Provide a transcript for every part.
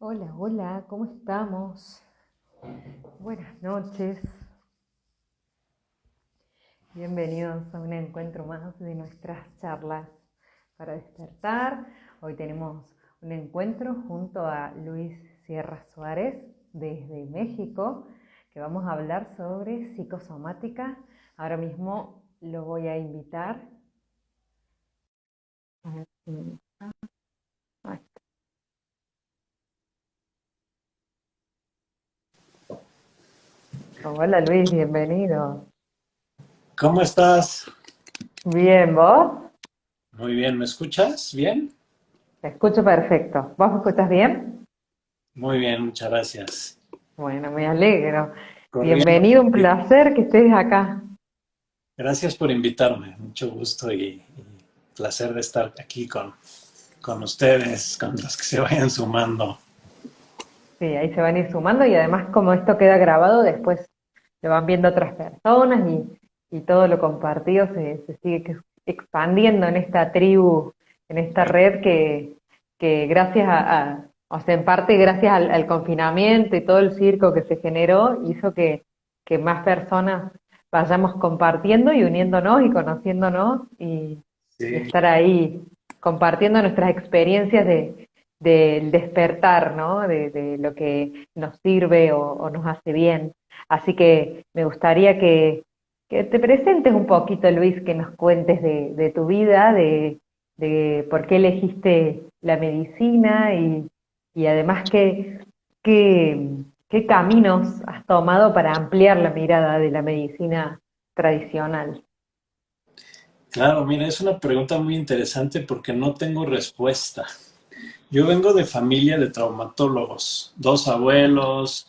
Hola, hola, ¿cómo estamos? Buenas noches, bienvenidos a un encuentro más de nuestras charlas para despertar. Hoy tenemos un encuentro junto a Luis Sierra Suárez desde México, que vamos a hablar sobre psicosomática. Ahora mismo lo voy a invitar. A ver si me está. Ahí está. Hola Luis, bienvenido. ¿Cómo estás? Bien, ¿vos? Muy bien, ¿me escuchas? ¿Bien? Te escucho perfecto. ¿Vos me escuchás bien? Muy bien, muchas gracias. Bueno, me alegro. Corriendo Bienvenido, un contigo. placer que estés acá. Gracias por invitarme, mucho gusto y placer de estar aquí con ustedes, con los que se vayan sumando. Sí, ahí se van a ir sumando y además como esto queda grabado, después lo van viendo otras personas y todo lo compartido se sigue expandiendo en esta tribu, en esta red que gracias o sea, en parte gracias al confinamiento y todo el circo que se generó, hizo que más personas vayamos compartiendo y uniéndonos y conociéndonos y Sí, estar ahí compartiendo nuestras experiencias del despertar, ¿no? De lo que nos sirve o nos hace bien. Así que me gustaría que te presentes un poquito, Luis, que nos cuentes de tu vida, de por qué elegiste la medicina y además qué, qué caminos has tomado para ampliar la mirada de la medicina tradicional. claro, mira, es una pregunta muy interesante porque no tengo respuesta. Yo vengo de familia de traumatólogos, dos abuelos,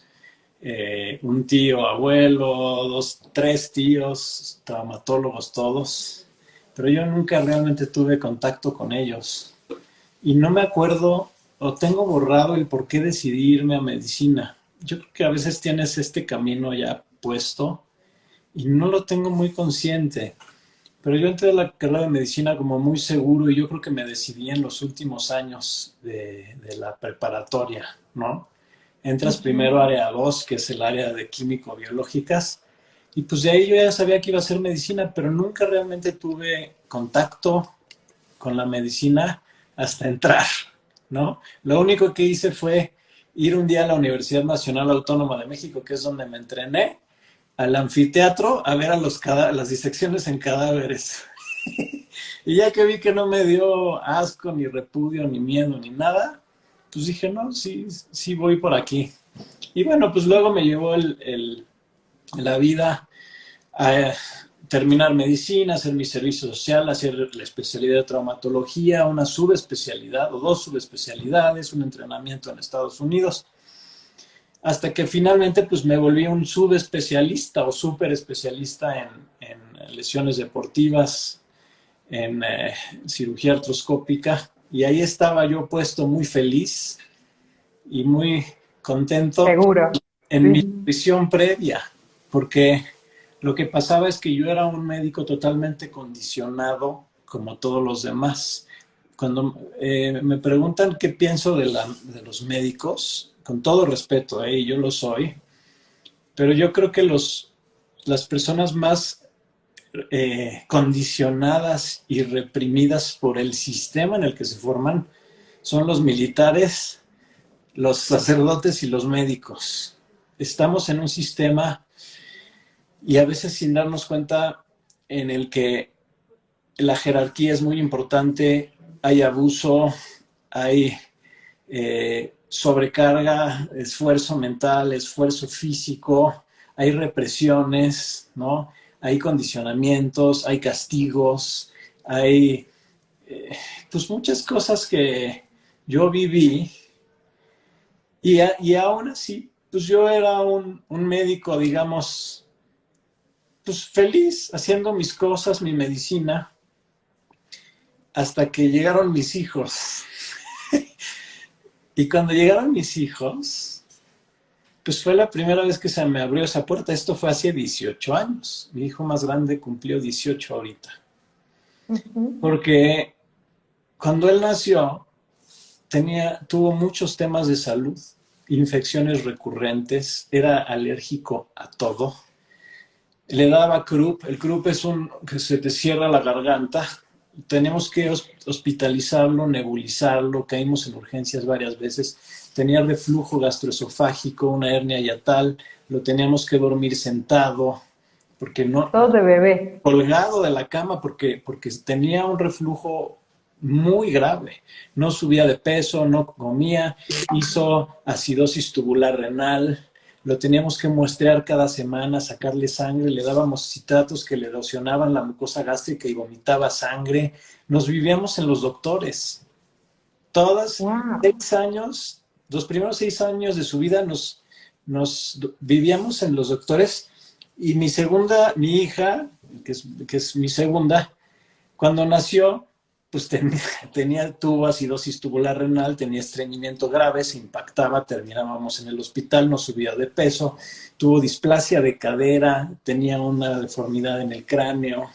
un tío abuelo, tres tíos, traumatólogos todos, pero yo nunca realmente tuve contacto con ellos. Y no me acuerdo o tengo borrado el por qué decidí irme a medicina. Yo creo que a veces tienes este camino ya puesto y no lo tengo muy consciente. Pero yo entré a la carrera de medicina como muy seguro y yo creo que me decidí en los últimos años de la preparatoria, ¿no? Entras Ujú. primero a área 2, que es el área de químico-biológicas, y pues de ahí yo ya sabía que iba a ser medicina, pero nunca realmente tuve contacto con la medicina hasta entrar, ¿no? Lo único que hice fue ir un día a la Universidad Nacional Autónoma de México, que es donde me entrené, al anfiteatro a ver las disecciones en cadáveres. Y ya que vi que no me dio asco, ni repudio, ni miedo, ni nada, pues dije, no, sí, sí voy por aquí. Y bueno, pues luego me llevó la vida a terminar medicina, hacer mi servicio social, hacer la especialidad de traumatología, una subespecialidad o dos subespecialidades, un entrenamiento en Estados Unidos, hasta que finalmente pues me volví un subespecialista o super especialista en lesiones deportivas, en cirugía artroscópica, y ahí estaba yo puesto muy feliz y muy contento Seguro. en mi Sí. visión previa, porque lo que pasaba es que yo era un médico totalmente condicionado como todos los demás. Cuando me preguntan qué pienso de los médicos, con todo respeto, yo lo soy, pero yo creo que las personas más condicionadas y reprimidas por el sistema en el que se forman son los militares, los sacerdotes y los médicos. Estamos en un sistema y a veces sin darnos cuenta en el que la jerarquía es muy importante, hay abuso, hay sobrecarga, esfuerzo mental, esfuerzo físico, hay represiones, ¿no? Hay condicionamientos, hay castigos, hay pues muchas cosas que yo viví y aún así, pues yo era un médico, digamos, pues feliz haciendo mis cosas, mi medicina, hasta que llegaron mis hijos. Y cuando llegaron mis hijos, pues fue la primera vez que se me abrió esa puerta. Esto fue hace 18 años. Mi hijo más grande cumplió 18 ahorita. Ujú. Porque cuando él nació, tuvo muchos temas de salud, infecciones recurrentes, era alérgico a todo. Le daba croup, el croup es que se te cierra la garganta, tenemos que hospitalizarlo, nebulizarlo, caímos en urgencias varias veces, tenía reflujo gastroesofágico, una hernia hiatal, lo teníamos que dormir sentado, porque no, Todo de bebé. colgado de la cama, porque tenía un reflujo muy grave, no subía de peso, no comía, hizo acidosis tubular renal, lo teníamos que muestrear cada semana, sacarle sangre, le dábamos citratos que le erosionaban la mucosa gástrica y vomitaba sangre. Nos vivíamos en los doctores. Todas, Wow. 6 años, los primeros 6 años de su vida nos vivíamos en los doctores. Y mi hija, que es mi segunda, cuando nació, pues tuvo acidosis tubular renal, tenía estreñimiento grave, se impactaba, terminábamos en el hospital, no subía de peso, tuvo displasia de cadera, tenía una deformidad en el cráneo.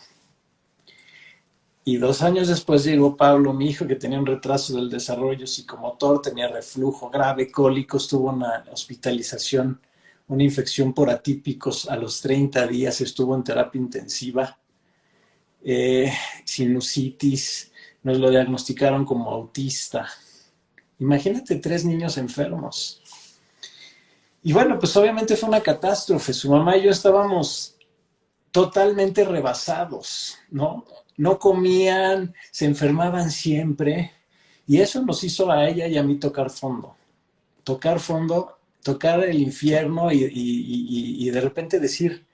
Y 2 años después llegó Pablo, mi hijo, que tenía un retraso del desarrollo psicomotor, tenía reflujo grave, cólicos, tuvo una hospitalización, una infección por atípicos a los 30 días, estuvo en terapia intensiva. Sinusitis, nos lo diagnosticaron como autista. Imagínate 3 niños enfermos. Y bueno, pues obviamente fue una catástrofe. Su mamá y yo estábamos totalmente rebasados, ¿no? No comían, se enfermaban siempre. Y eso nos hizo a ella y a mí tocar fondo. Tocar fondo, tocar el infierno y de repente decir,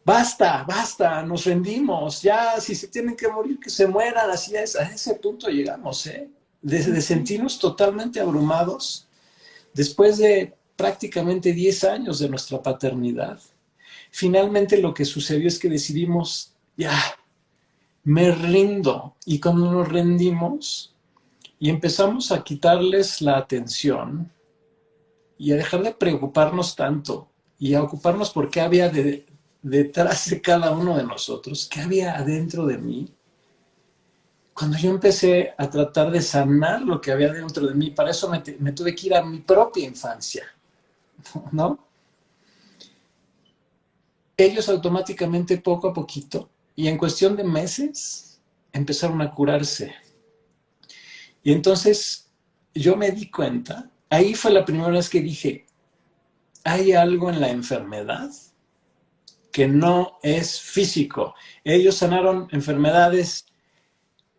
basta, basta, nos rendimos, ya, si se tienen que morir, que se mueran, así es, a ese punto llegamos, ¿eh? De sentirnos totalmente abrumados después de prácticamente 10 años de nuestra paternidad. Finalmente lo que sucedió es que decidimos, ya, me rindo, y cuando nos rendimos y empezamos a quitarles la atención y a dejar de preocuparnos tanto y a ocuparnos por qué había detrás de cada uno de nosotros, qué había adentro de mí. Cuando yo empecé a tratar de sanar lo que había dentro de mí, para eso me tuve que ir a mi propia infancia, ¿no? Ellos automáticamente, poco a poquito, y en cuestión de meses, empezaron a curarse. Y entonces yo me di cuenta, ahí fue la primera vez que dije, hay algo en la enfermedad que no es físico. Ellos sanaron enfermedades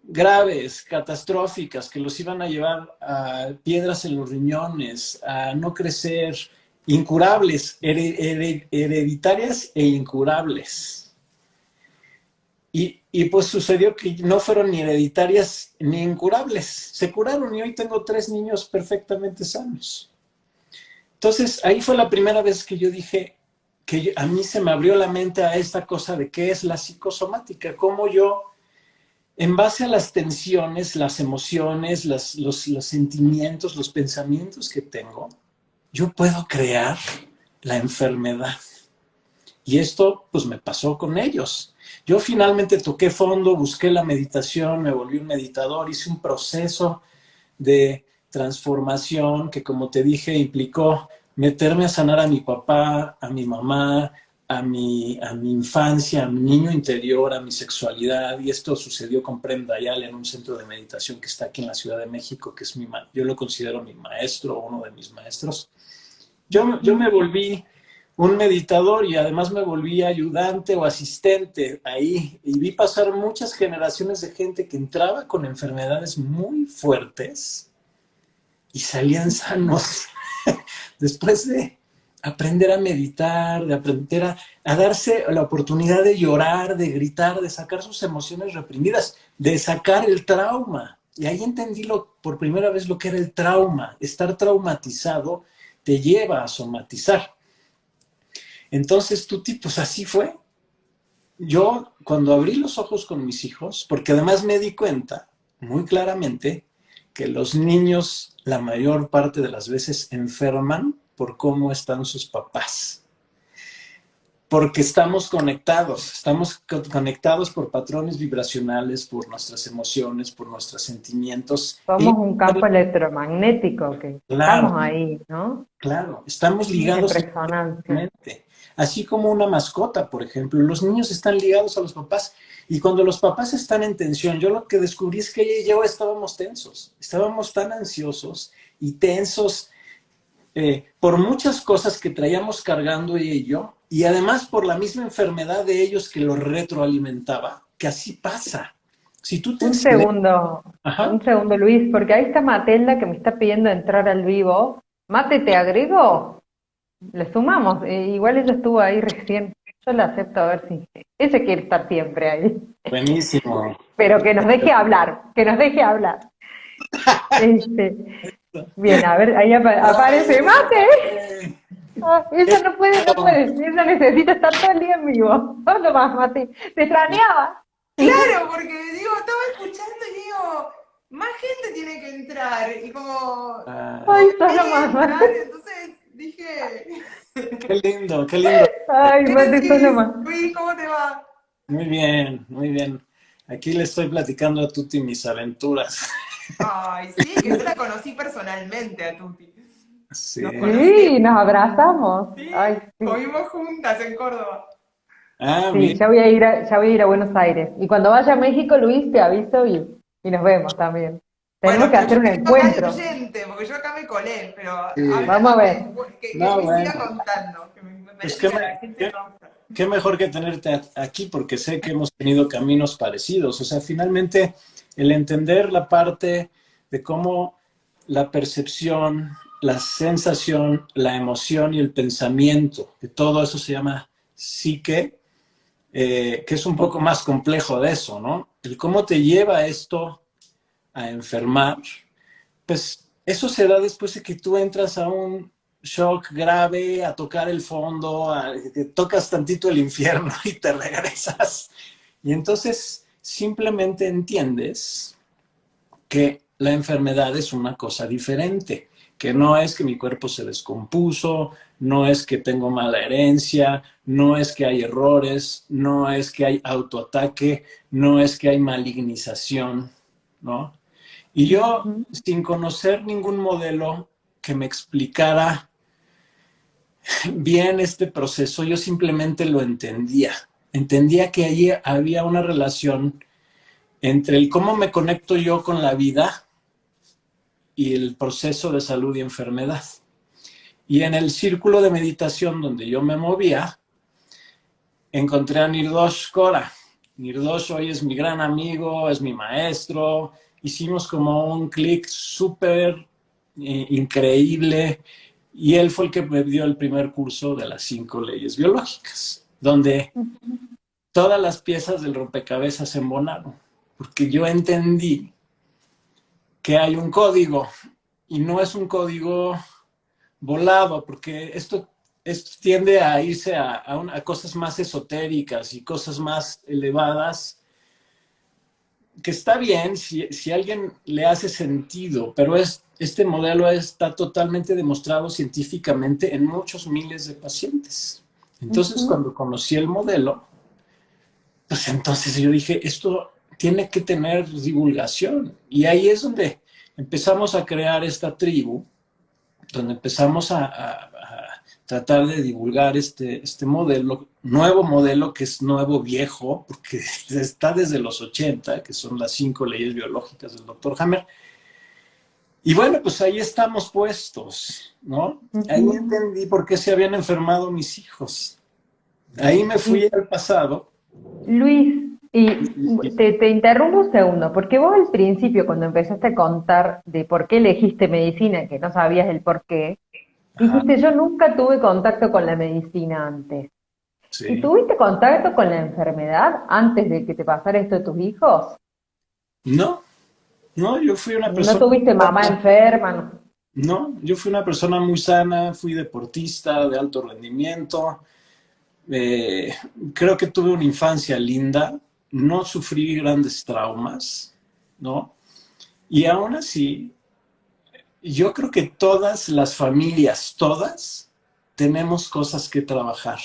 graves, catastróficas, que los iban a llevar a piedras en los riñones, a no crecer, incurables, hereditarias e incurables. Y pues sucedió que no fueron ni hereditarias ni incurables. Se curaron y hoy tengo 3 niños perfectamente sanos. Entonces, ahí fue la primera vez que yo dije que a mí se me abrió la mente a esta cosa de qué es la psicosomática, cómo yo, en base a las tensiones, las emociones, los sentimientos, los pensamientos que tengo, yo puedo crear la enfermedad. Y esto, pues, me pasó con ellos. Yo finalmente toqué fondo, busqué la meditación, me volví un meditador, hice un proceso de transformación que, como te dije, implicó meterme a sanar a mi papá, a mi mamá, a mi infancia, a mi niño interior, a mi sexualidad. Y esto sucedió con Prem Dayal en un centro de meditación que está aquí en la Ciudad de México, que es yo lo considero mi maestro, uno de mis maestros. Yo me volví un meditador y además me volví ayudante o asistente ahí, y vi pasar muchas generaciones de gente que entraba con enfermedades muy fuertes y salían sanos después de aprender a meditar, de aprender a darse la oportunidad de llorar, de gritar, de sacar sus emociones reprimidas, de sacar el trauma. Y ahí entendí por primera vez lo que era el trauma. Estar traumatizado te lleva a somatizar. Entonces, pues así fue. Yo, cuando abrí los ojos con mis hijos, porque además me di cuenta muy claramente que los niños la mayor parte de las veces enferman por cómo están sus papás. porque estamos conectados por patrones vibracionales, por nuestras emociones, por nuestros sentimientos. Somos un campo electromagnético que Claro, estamos ahí, ¿no? claro, estamos En ligados resonancia. emocionalmente. Así como una mascota, por ejemplo. Los niños están ligados a los papás y cuando los papás están en tensión, yo lo que descubrí es que ella y yo estábamos tensos, estábamos tan ansiosos y tensos por muchas cosas que traíamos cargando ella y yo, y además por la misma enfermedad de ellos que lo retroalimentaba, que así pasa. Si tú te aceleras, Un ajá, segundo, Luis, porque ahí está Matelda que me está pidiendo entrar al vivo. Mate, ¿te agrego? Le sumamos. Igual ella estuvo ahí recién. Yo la acepto a ver si... Ella quiere estar siempre ahí. buenísimo. Pero que nos deje hablar, que nos deje hablar. Este, bien, a ver, ahí aparece Mate. Ah, ella no puede, no puede. Ella necesita estar todo el día en vivo. ¿Dónde más, Mate? Te extrañaba. Claro, porque digo, estaba escuchando y digo, más gente tiene que entrar. Y como Ay, no solo quería más, entrar, Mate. entonces dije, Qué lindo, qué lindo. Ay, Mate, solo Génesis, más. Luis, ¿cómo te va? Muy bien, muy bien. Aquí le estoy platicando a Tuti mis aventuras. Ay, sí, que yo la conocí personalmente a Tuti. Sí. Nos conocimos, Sí, nos abrazamos. Ay, sí, sí. comimos juntas en Córdoba. Ah, Sí, bien. ya voy a ir a Buenos Aires. Y cuando vaya a México, Luis, te aviso y nos vemos también. Bueno, Tenemos que pero hacer yo un te digo acá de encuentro. oyente, porque yo acá me colé, pero Sí. Vamos a ver. que No, Luis siga bueno. contando, que me Pues parece que a la gente le va a gustar. qué mejor que tenerte aquí porque sé que hemos tenido caminos parecidos. O sea, finalmente el entender la parte de cómo la percepción, la sensación, la emoción y el pensamiento, que todo eso se llama psique, que es un poco más complejo de eso, ¿no? El cómo te lleva esto a enfermar, pues eso se da después de que tú entras a un shock grave, a tocar el fondo, que tocas tantito el infierno y te regresas. Y entonces simplemente entiendes que la enfermedad es una cosa diferente, que no es que mi cuerpo se descompuso, no es que tengo mala herencia, no es que hay errores, no es que hay autoataque, no es que hay malignización, ¿no? Y yo, Ujú. sin conocer ningún modelo que me explicara bien este proceso, yo simplemente lo entendía. Entendía que allí había una relación entre el cómo me conecto yo con la vida y el proceso de salud y enfermedad. Y en el círculo de meditación donde yo me movía, encontré a Nirdosh Kora. Nirdosh hoy es mi gran amigo, es mi maestro. Hicimos como un clic súper increíble y él fue el que me dio el primer curso de las 5 leyes biológicas, donde todas las piezas del rompecabezas se embonaron, porque yo entendí que hay un código y no es un código volado, porque esto tiende a irse a cosas más esotéricas y cosas más elevadas, que está bien si a alguien le hace sentido, pero este modelo está totalmente demostrado científicamente en muchos miles de pacientes. Entonces, Ujú. cuando conocí el modelo, pues entonces yo dije, esto tiene que tener divulgación. Y ahí es donde empezamos a crear esta tribu, donde empezamos a tratar de divulgar este modelo, nuevo modelo que es nuevo viejo, porque está desde los 80, que son las 5 leyes biológicas del doctor Hammer. Y bueno, pues ahí estamos puestos, ¿no? Ahí Ujú. entendí por qué se habían enfermado mis hijos. Ahí me fui Y al pasado. Luis, te interrumpo un segundo, porque vos al principio, cuando empezaste a contar de por qué elegiste medicina, que no sabías el por qué, Ajá, dijiste, yo nunca tuve contacto con la medicina antes. ¿Y sí. tuviste contacto con la enfermedad antes de que te pasara esto de tus hijos? No, no, yo fui una ¿No persona tuviste mamá sana. enferma? No. No, yo fui una persona muy sana, fui deportista de alto rendimiento. Eh, Creo que tuve una infancia linda, no sufrí grandes traumas, ¿no? Y aún así, yo creo que todas las familias, todas, tenemos cosas que trabajar.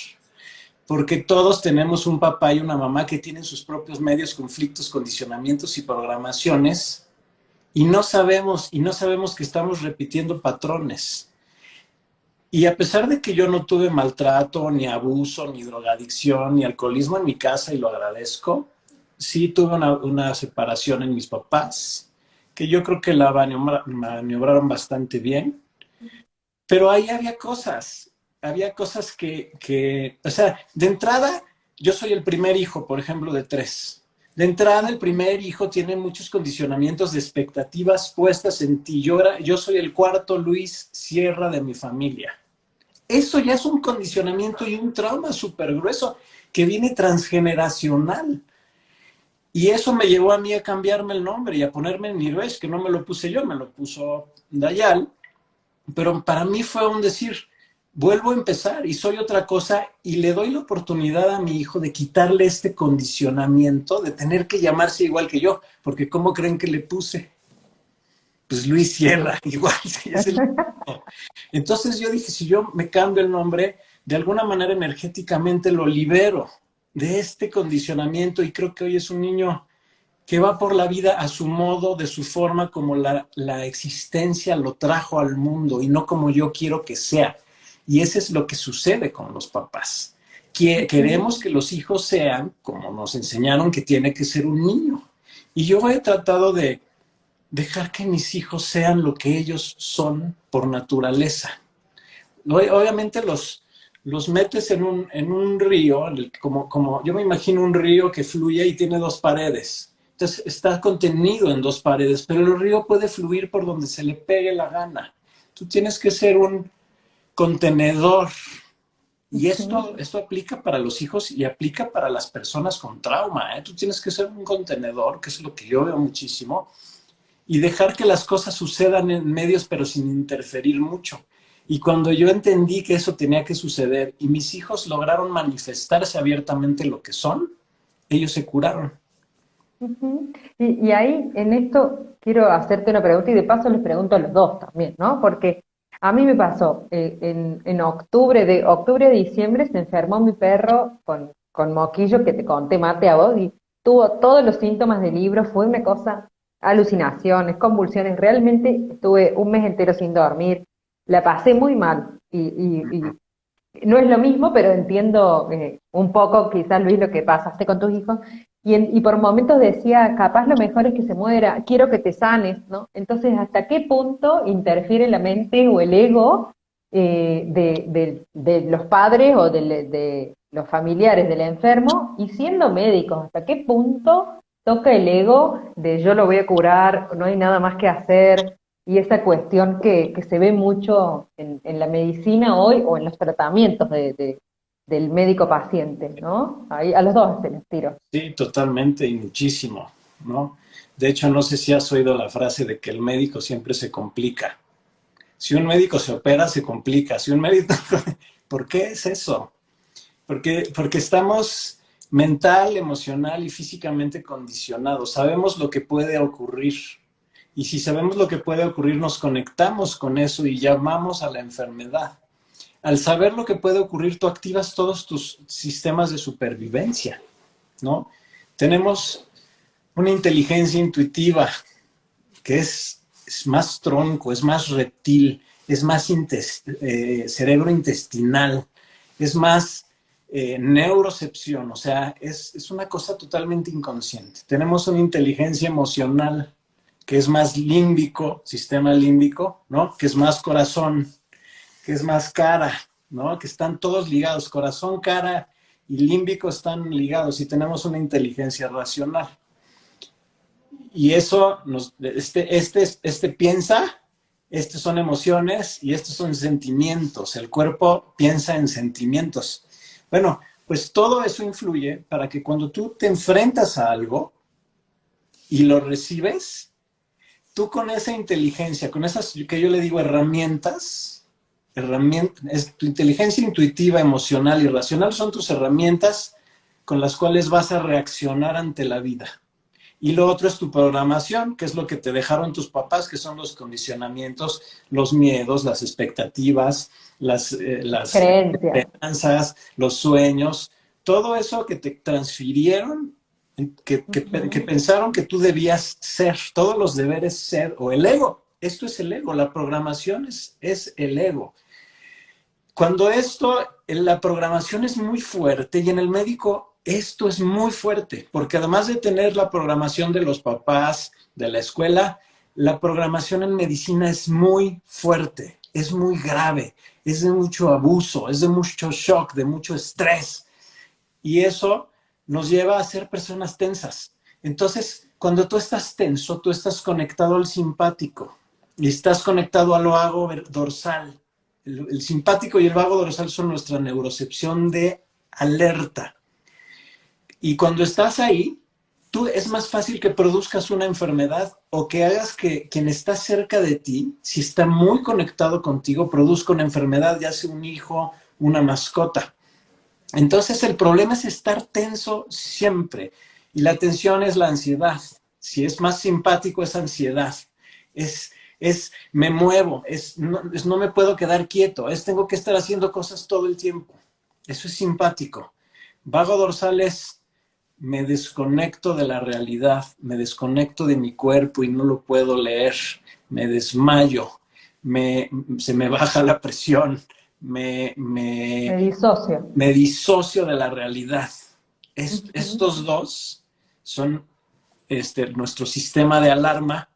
porque todos tenemos un papá y una mamá que tienen sus propios medios, conflictos, condicionamientos y programaciones, y no sabemos que estamos repitiendo patrones. Y a pesar de que yo no tuve maltrato, ni abuso, ni drogadicción, ni alcoholismo en mi casa, y lo agradezco, sí tuve una separación en mis papás, que yo creo que la maniobraron bastante bien, pero ahí había cosas que, o sea, de entrada, yo soy el primer hijo, por ejemplo, de 3. De entrada, el primer hijo tiene muchos condicionamientos de expectativas puestas en ti. Yo soy el cuarto Luis Sierra de mi familia. Eso ya es un condicionamiento y un trauma súper grueso que viene transgeneracional. Y eso me llevó a mí a cambiarme el nombre y a ponerme Nirvesh, que no me lo puse yo, me lo puso Dayal. Pero para mí fue un decir, vuelvo a empezar y soy otra cosa y le doy la oportunidad a mi hijo de quitarle este condicionamiento de tener que llamarse igual que yo, porque ¿cómo creen que le puse? Pues Luis Sierra, igual, sí, es el mismo. Entonces yo dije, si yo me cambio el nombre, de alguna manera energéticamente lo libero de este condicionamiento y creo que hoy es un niño que va por la vida a su modo, de su forma, como la existencia lo trajo al mundo y no como yo quiero que sea. Y eso es lo que sucede con los papás. Queremos que los hijos sean como nos enseñaron que tiene que ser un niño. Y yo he tratado de dejar que mis hijos sean lo que ellos son por naturaleza. Obviamente los metes en un río, como yo me imagino un río que fluye y tiene 2 paredes. Entonces está contenido en 2 paredes, pero el río puede fluir por donde se le pegue la gana. Tú tienes que ser un contenedor. Y esto aplica para los hijos y aplica para las personas con trauma, ¿eh? Tú tienes que ser un contenedor, que es lo que yo veo muchísimo, y dejar que las cosas sucedan en medios, pero sin interferir mucho. Y cuando yo entendí que eso tenía que suceder y mis hijos lograron manifestarse abiertamente lo que son, ellos se curaron. Y ahí, en esto, quiero hacerte una pregunta y de paso les pregunto a los dos también, ¿no? Porque a mí me pasó, en octubre a diciembre se enfermó mi perro con moquillo, que te conté, Mate, a vos, y tuvo todos los síntomas del libro, fue una cosa, alucinaciones, convulsiones, realmente estuve un mes entero sin dormir, la pasé muy mal, y no es lo mismo, pero entiendo un poco quizás, Luis, lo que pasaste con tus hijos, y por momentos decía, capaz lo mejor es que se muera, quiero que te sanes, ¿no? Entonces, ¿hasta qué punto interfiere la mente o el ego de los padres o de los familiares del enfermo? Y siendo médicos, ¿hasta qué punto toca el ego de yo lo voy a curar, no hay nada más que hacer? Y esa cuestión que se ve mucho en la medicina hoy o en los tratamientos del médico paciente, ¿no? Ahí, a los dos se les tiro. Sí, totalmente y muchísimo, ¿no? De hecho, no sé si has oído la frase de que el médico siempre se complica. Si un médico se opera, se complica. Si un médico... ¿Por qué es eso? Porque estamos mental, emocional y físicamente condicionados. Sabemos lo que puede ocurrir. Y si sabemos lo que puede ocurrir, nos conectamos con eso y llamamos a la enfermedad. Al saber lo que puede ocurrir, tú activas todos tus sistemas de supervivencia, ¿no? Tenemos una inteligencia intuitiva que es más tronco, es más reptil, es más cerebro intestinal, es más neurocepción, o sea, es una cosa totalmente inconsciente. Tenemos una inteligencia emocional que es más límbico, sistema límbico, ¿no? Que es más corazón, que es más cara, ¿no? Que están todos ligados, corazón, cara y límbico están ligados y tenemos una inteligencia racional. Y eso, este piensa, estos son emociones y estos son sentimientos. El cuerpo piensa en sentimientos. Bueno, pues todo eso influye para que cuando tú te enfrentas a algo y lo recibes, tú con esa inteligencia, con esas que yo le digo herramientas, es tu inteligencia intuitiva, emocional y racional son tus herramientas con las cuales vas a reaccionar ante la vida. Y lo otro es tu programación, que es lo que te dejaron tus papás, que son los condicionamientos, los miedos, las expectativas, las Creencias. esperanzas, los sueños. todo eso que te transfirieron, que pensaron que tú debías ser, todos los deberes ser, o el ego. Esto es el ego, la programación es el ego. Cuando la programación es muy fuerte, y en el médico esto es muy fuerte, porque además de tener la programación de los papás, de la escuela, la programación en medicina es muy fuerte, es muy grave, es de mucho abuso, es de mucho shock, de mucho estrés. Y eso nos lleva a ser personas tensas. Entonces, cuando tú estás tenso, tú estás conectado al simpático y estás conectado al vago dorsal. El simpático y el vago dorsal son nuestra neurocepción de alerta. Y cuando estás ahí, es más fácil que produzcas una enfermedad o que hagas que quien está cerca de ti, si está muy conectado contigo, produzca una enfermedad, ya sea un hijo, una mascota. Entonces el problema es estar tenso siempre. Y la tensión es la ansiedad. Si es más simpático, es ansiedad. Me muevo, no me puedo quedar quieto, tengo que estar haciendo cosas todo el tiempo. Eso es simpático. Vago dorsal es me desconecto de la realidad, me desconecto de mi cuerpo y no lo puedo leer, me desmayo, se me baja la presión, Me disocio. me disocio de la realidad. Estos dos son nuestro sistema de alarma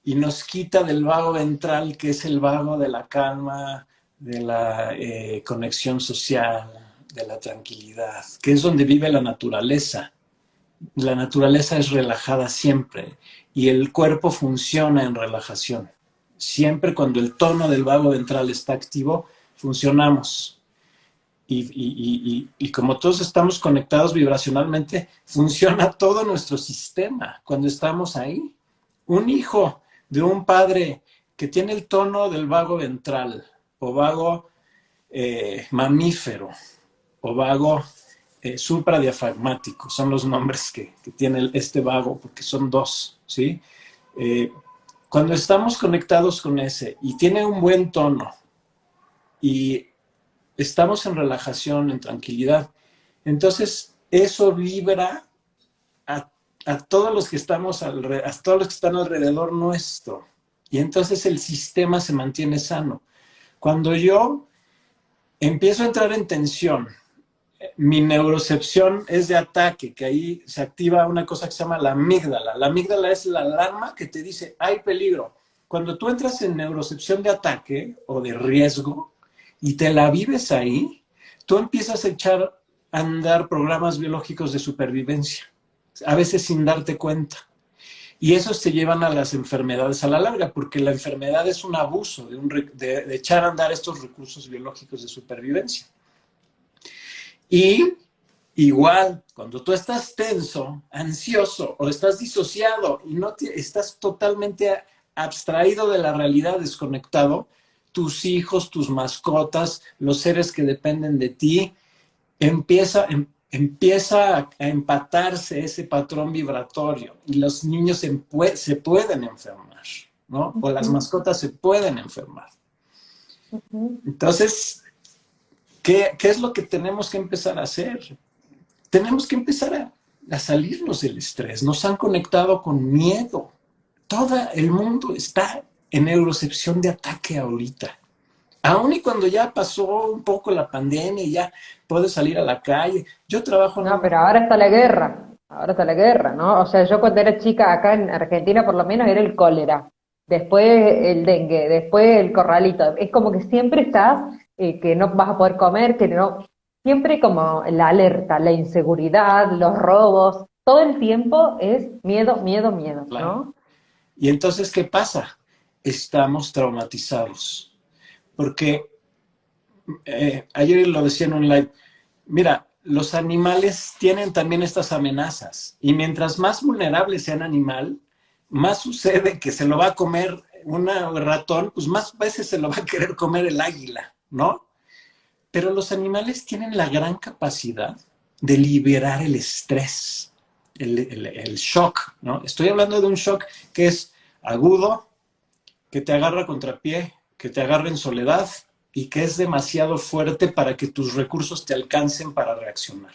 y nos quita del vago ventral, que es el vago de la calma, de la conexión social, de la tranquilidad, que es donde vive la naturaleza. La naturaleza es relajada siempre y el cuerpo funciona en relajación. Siempre cuando el tono del vago ventral está activo, funcionamos. Y como todos estamos conectados vibracionalmente, funciona todo nuestro sistema cuando estamos ahí. Un hijo de un padre que tiene el tono del vago ventral o vago mamífero o vago supradiafragmático, son los nombres que tiene este vago, porque son dos, ¿sí? Cuando estamos conectados con ese y tiene un buen tono y estamos en relajación, en tranquilidad, entonces eso vibra a todos los que estamos a todos los que están alrededor nuestro. Y entonces el sistema se mantiene sano. Cuando yo empiezo a entrar en tensión, mi neurocepción es de ataque, que ahí se activa una cosa que se llama la amígdala. La amígdala es la alarma que te dice, hay peligro. Cuando tú entras en neurocepción de ataque o de riesgo y te la vives ahí, tú empiezas a echar a andar programas biológicos de supervivencia, a veces sin darte cuenta. Y esos te llevan a las enfermedades a la larga, porque la enfermedad es un abuso de echar a andar estos recursos biológicos de supervivencia. Y igual, cuando tú estás tenso, ansioso o estás disociado y estás totalmente abstraído de la realidad, desconectado, tus hijos, tus mascotas, los seres que dependen de ti, empieza a empatarse ese patrón vibratorio y los niños se pueden enfermar, ¿no? O las mascotas se pueden enfermar. Entonces, ¿qué es lo que tenemos que empezar a hacer? Tenemos que empezar a salirnos del estrés. Nos han conectado con miedo. Todo el mundo está en neurocepción de ataque ahorita. Aún y cuando ya pasó un poco la pandemia y ya puedes salir a la calle. Yo trabajo en... No, pero ahora está la guerra, ¿no? O sea, yo cuando era chica acá en Argentina por lo menos era el cólera, después el dengue, después el corralito. Es como que siempre estás, que no vas a poder comer, que no... Siempre como la alerta, la inseguridad, los robos, todo el tiempo es miedo, miedo, miedo, Claro. ¿no? Y entonces, ¿qué pasa? Estamos traumatizados. Porque ayer lo decía en un live, mira, los animales tienen también estas amenazas y mientras más vulnerable sea un animal, más sucede que se lo va a comer un ratón, pues más veces se lo va a querer comer el águila, ¿no? Pero los animales tienen la gran capacidad de liberar el estrés, el shock, ¿no? Estoy hablando de un shock que es agudo, que te agarra contrapié, que te agarra en soledad y que es demasiado fuerte para que tus recursos te alcancen para reaccionar.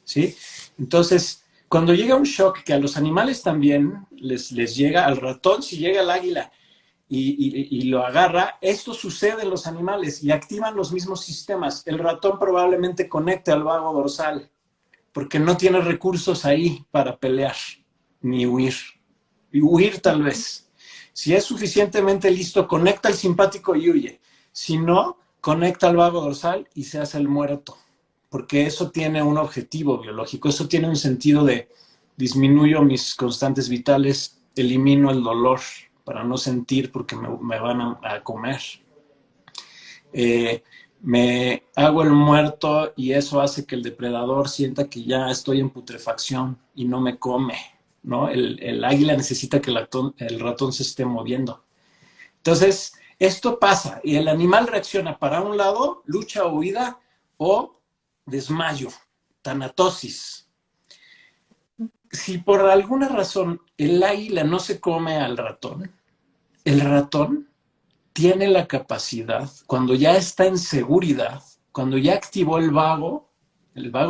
¿Sí? Entonces, cuando llega un shock que a los animales también les llega, al ratón, si llega el águila y lo agarra, esto sucede en los animales y activan los mismos sistemas. El ratón probablemente conecte al vago dorsal porque no tiene recursos ahí para pelear ni huir. Y huir tal vez. Si es suficientemente listo, conecta al simpático y huye. Si no, conecta al vago dorsal y se hace el muerto. Porque eso tiene un objetivo biológico, eso tiene un sentido de disminuyo mis constantes vitales, elimino el dolor para no sentir porque me van a comer. Me hago el muerto y eso hace que el depredador sienta que ya estoy en putrefacción y no me come, ¿no? El águila necesita que el ratón se esté moviendo. Entonces, esto pasa y el animal reacciona para un lado, lucha o huida, o desmayo, tanatosis. Si por alguna razón el águila no se come al ratón, el ratón tiene la capacidad, cuando ya está en seguridad, cuando ya activó el vago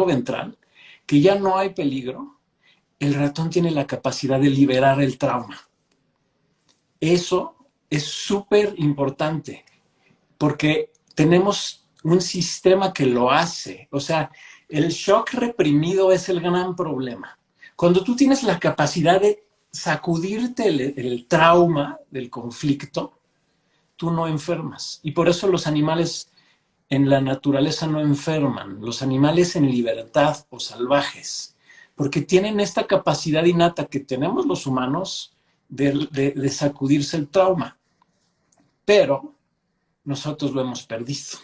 ventral, que ya no hay peligro, el ratón tiene la capacidad de liberar el trauma. Eso es súper importante, porque tenemos un sistema que lo hace. O sea, el shock reprimido es el gran problema. Cuando tú tienes la capacidad de sacudirte el trauma del conflicto, tú no enfermas. Y por eso los animales en la naturaleza no enferman. Los animales en libertad o salvajes. Porque tienen esta capacidad innata que tenemos los humanos de sacudirse el trauma. Pero nosotros lo hemos perdido.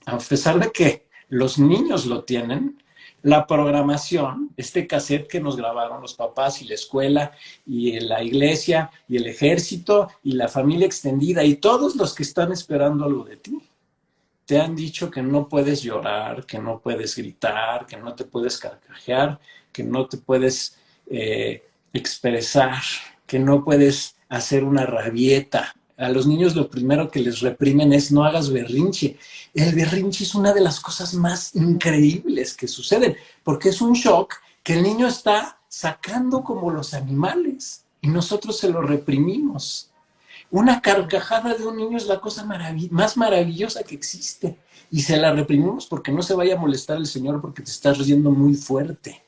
A pesar de que los niños lo tienen, la programación, este cassette que nos grabaron los papás y la escuela y la iglesia y el ejército y la familia extendida y todos los que están esperando algo de ti, te han dicho que no puedes llorar, que no puedes gritar, que no te puedes carcajear, que no te puedes expresar, que no puedes hacer una rabieta. A los niños lo primero que les reprimen es no hagas berrinche. El berrinche es una de las cosas más increíbles que suceden, porque es un shock que el niño está sacando como los animales y nosotros se lo reprimimos. Una carcajada de un niño es la cosa más maravillosa que existe y se la reprimimos porque no se vaya a molestar el Señor porque te estás riendo muy fuerte.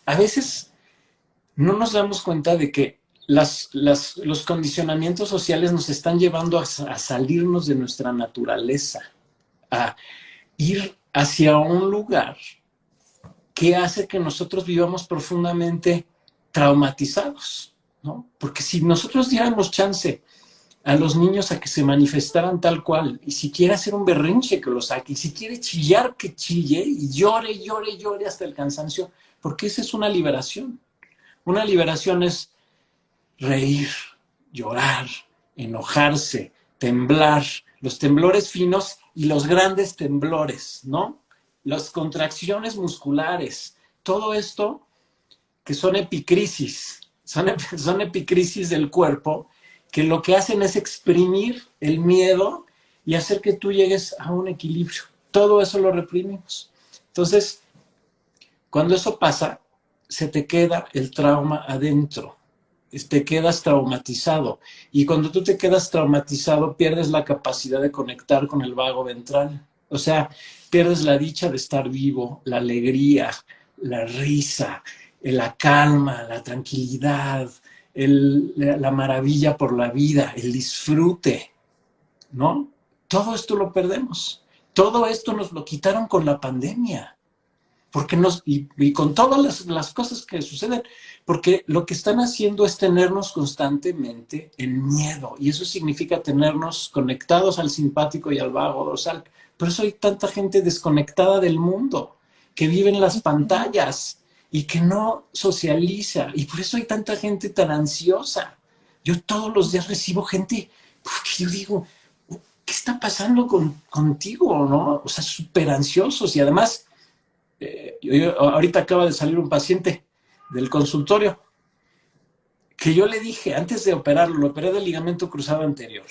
A veces no nos damos cuenta de que los condicionamientos sociales nos están llevando a salirnos de nuestra naturaleza, a ir hacia un lugar que hace que nosotros vivamos profundamente traumatizados, ¿no? Porque si nosotros diéramos chance a los niños a que se manifestaran tal cual, y si quiere hacer un berrinche que lo saque, y si quiere chillar que chille, y llore, llore, llore hasta el cansancio, porque esa es una liberación. Una liberación es reír, llorar, enojarse, temblar, los temblores finos y los grandes temblores, ¿no? Las contracciones musculares, todo esto que son epicrisis, son epicrisis del cuerpo, que lo que hacen es exprimir el miedo y hacer que tú llegues a un equilibrio. Todo eso lo reprimimos. Entonces, cuando eso pasa, se te queda el trauma adentro. Te quedas traumatizado. Y cuando tú te quedas traumatizado, pierdes la capacidad de conectar con el vago ventral. O sea, pierdes la dicha de estar vivo, la alegría, la risa, la calma, la tranquilidad, la maravilla por la vida, el disfrute, ¿no? Todo esto lo perdemos. Todo esto nos lo quitaron con la pandemia. Porque y con todas las cosas que suceden, porque lo que están haciendo es tenernos constantemente en miedo, y eso significa tenernos conectados al simpático y al vago dorsal. Por eso hay tanta gente desconectada del mundo, que vive en las pantallas y que no socializa, y por eso hay tanta gente tan ansiosa. Yo todos los días recibo gente, porque yo digo, ¿qué está pasando contigo, no? O sea, súper ansiosos, y además ahorita acaba de salir un paciente del consultorio que yo le dije, antes de operarlo, lo operé del ligamento cruzado anterior.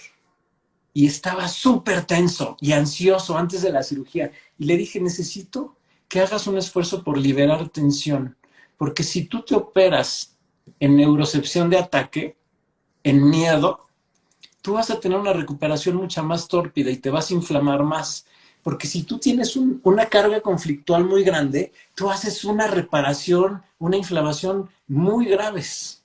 y estaba súper tenso y ansioso antes de la cirugía. Y le dije, necesito que hagas un esfuerzo por liberar tensión, porque si tú te operas en neurocepción de ataque, en miedo, tú vas a tener una recuperación mucha más tórpida y te vas a inflamar más. Porque si tú tienes una carga conflictual muy grande, tú haces una reparación, una inflamación muy graves.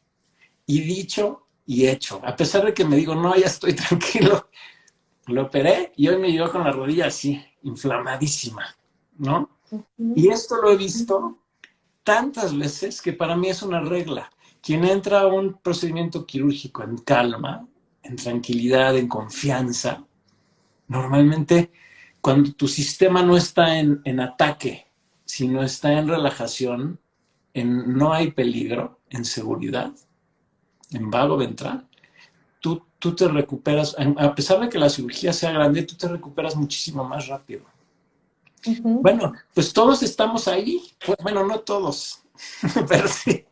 Y dicho y hecho. A pesar de que me digo, no, ya estoy tranquilo, lo operé y hoy me llegó con la rodilla así, inflamadísima, ¿no? Y esto lo he visto tantas veces que para mí es una regla. Quien entra a un procedimiento quirúrgico en calma, en tranquilidad, en confianza, normalmente cuando tu sistema no está en ataque, sino está en relajación, en no hay peligro, en seguridad, en vago ventral, tú te recuperas, a pesar de que la cirugía sea grande, tú te recuperas muchísimo más rápido. Bueno, pues todos estamos ahí, pues, bueno, no todos, pero sí,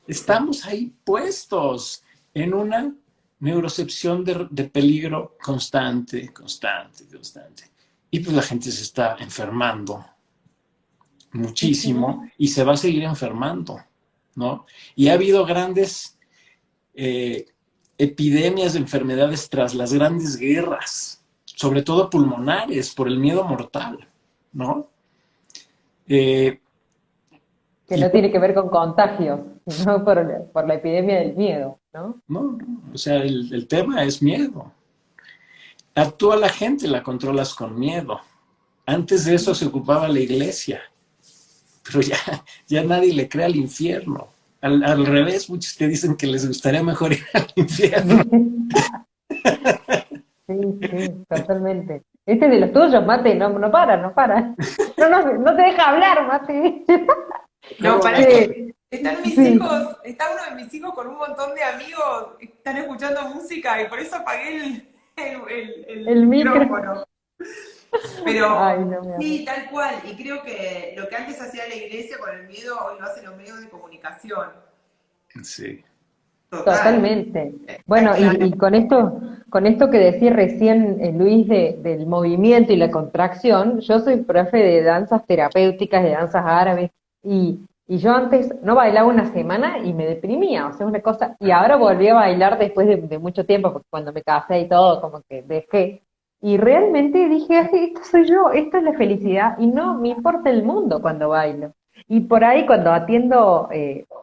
estamos ahí puestos en una neurocepción de peligro constante, constante, constante. Y pues la gente se está enfermando muchísimo y se va a seguir enfermando, ¿no? Y ha habido grandes epidemias de enfermedades tras las grandes guerras, sobre todo pulmonares, por el miedo mortal, ¿no? Que no tiene que ver con contagios, sino por la epidemia del miedo, ¿no? No, o sea, el tema es miedo. A toda la gente la controlas con miedo. Antes de eso se ocupaba la iglesia, pero ya nadie le cree al infierno. Al revés, muchos te dicen que les gustaría mejor ir al infierno. Sí, sí, totalmente. Este es de los tuyos, Mate, no para, no para. No te deja hablar, Mate. No, para que están mis Sí. hijos, está uno de mis hijos con un montón de amigos, están escuchando música y por eso apagué el El micro. micrófono. Pero Ay, no, mi amor. sí, tal cual. Y creo que lo que antes hacía la iglesia con el miedo, hoy lo hacen los medios de comunicación. Sí. Total. Totalmente. Bueno, Claro. y con esto que decía recién Luis del movimiento y la contracción, yo soy profe de danzas terapéuticas, de danzas árabes, y yo antes no bailaba una semana y me deprimía, o sea, una cosa, y ahora volví a bailar después de mucho tiempo, porque cuando me casé y todo, como que dejé, y realmente dije, "Ay, esto soy yo, esto es la felicidad, y no me importa el mundo cuando bailo". Y por ahí cuando atiendo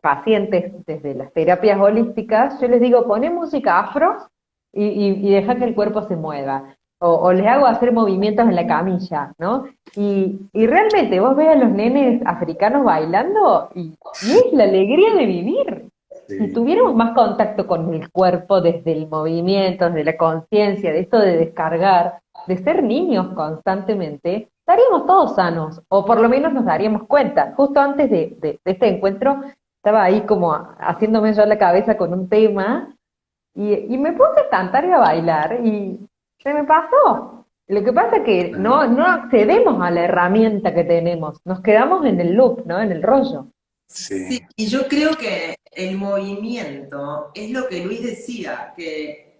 pacientes desde las terapias holísticas, yo les digo, poné música afro y deja que el cuerpo se mueva. O les hago hacer movimientos en la camilla, ¿no? Y realmente vos ves a los nenes africanos bailando y es la alegría de vivir. Si tuviéramos más contacto con el cuerpo desde el movimiento, desde la conciencia, de esto de descargar, de ser niños constantemente, estaríamos todos sanos, o por lo menos nos daríamos cuenta. Justo antes de este encuentro, estaba ahí como haciéndome yo la cabeza con un tema, y me puse a cantar y a bailar, y se me pasó. Lo que pasa es que no accedemos a la herramienta que tenemos, nos quedamos en el loop, ¿no? En el rollo. Sí, y yo creo que el movimiento es lo que Luis decía, que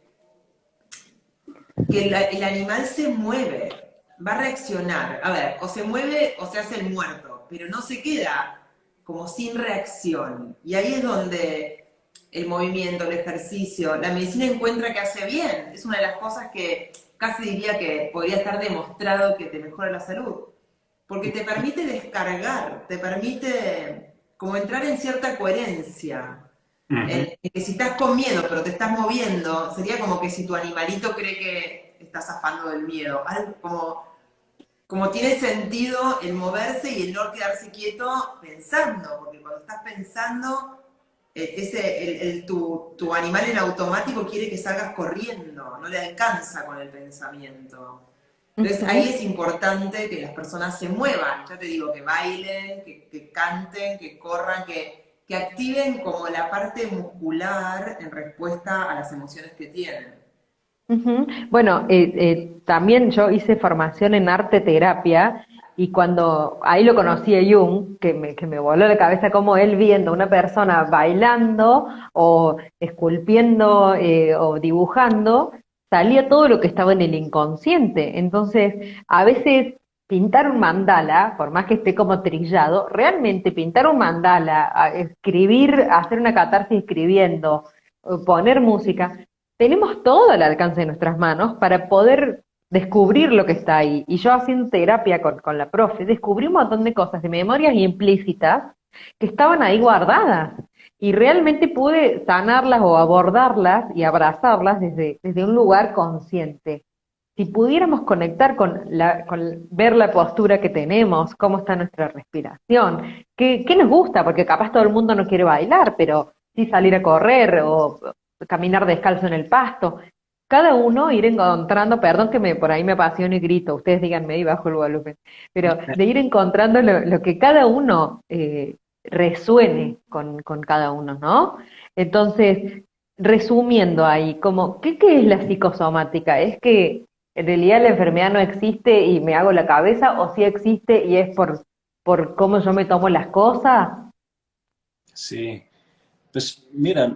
el animal se mueve, va a reaccionar. A ver, o se mueve o se hace el muerto, pero no se queda como sin reacción. Y ahí es donde el movimiento, el ejercicio, la medicina encuentra que hace bien. Es una de las cosas que casi diría que podría estar demostrado que te mejora la salud. Porque te permite descargar, te permite como entrar en cierta coherencia. En que si estás con miedo pero te estás moviendo, sería como que si tu animalito cree que estás zafando del miedo. Algo como tiene sentido el moverse y el no quedarse quieto pensando, porque cuando estás pensando, tu animal en automático quiere que salgas corriendo, no le alcanza con el pensamiento. Entonces ahí es importante que las personas se muevan, ya te digo, que bailen, que canten, que corran, que activen como la parte muscular en respuesta a las emociones que tienen. Ujú. Bueno, también yo hice formación en arte terapia y cuando ahí lo conocí a Jung, que me voló la cabeza como él viendo a una persona bailando o esculpiendo o dibujando, salía todo lo que estaba en el inconsciente. Entonces, a veces pintar un mandala, por más que esté como trillado, realmente pintar un mandala, escribir, hacer una catarsis escribiendo, poner música, tenemos todo al alcance de nuestras manos para poder descubrir lo que está ahí. Y yo haciendo terapia con la profe, descubrí un montón de cosas, de memorias implícitas que estaban ahí guardadas. Y realmente pude sanarlas o abordarlas y abrazarlas desde un lugar consciente. Si pudiéramos conectar con ver la postura que tenemos, cómo está nuestra respiración, qué nos gusta, porque capaz todo el mundo no quiere bailar, pero sí salir a correr o caminar descalzo en el pasto. Cada uno ir encontrando, perdón que por ahí me apasiono y grito, ustedes díganme y bajo el volumen, pero de ir encontrando lo que cada uno resuene con cada uno, ¿no? Entonces, resumiendo ahí, como, ¿qué es la psicosomática? ¿Es que en realidad la enfermedad no existe y me hago la cabeza, o sí existe y es por cómo yo me tomo las cosas? Sí, pues mira,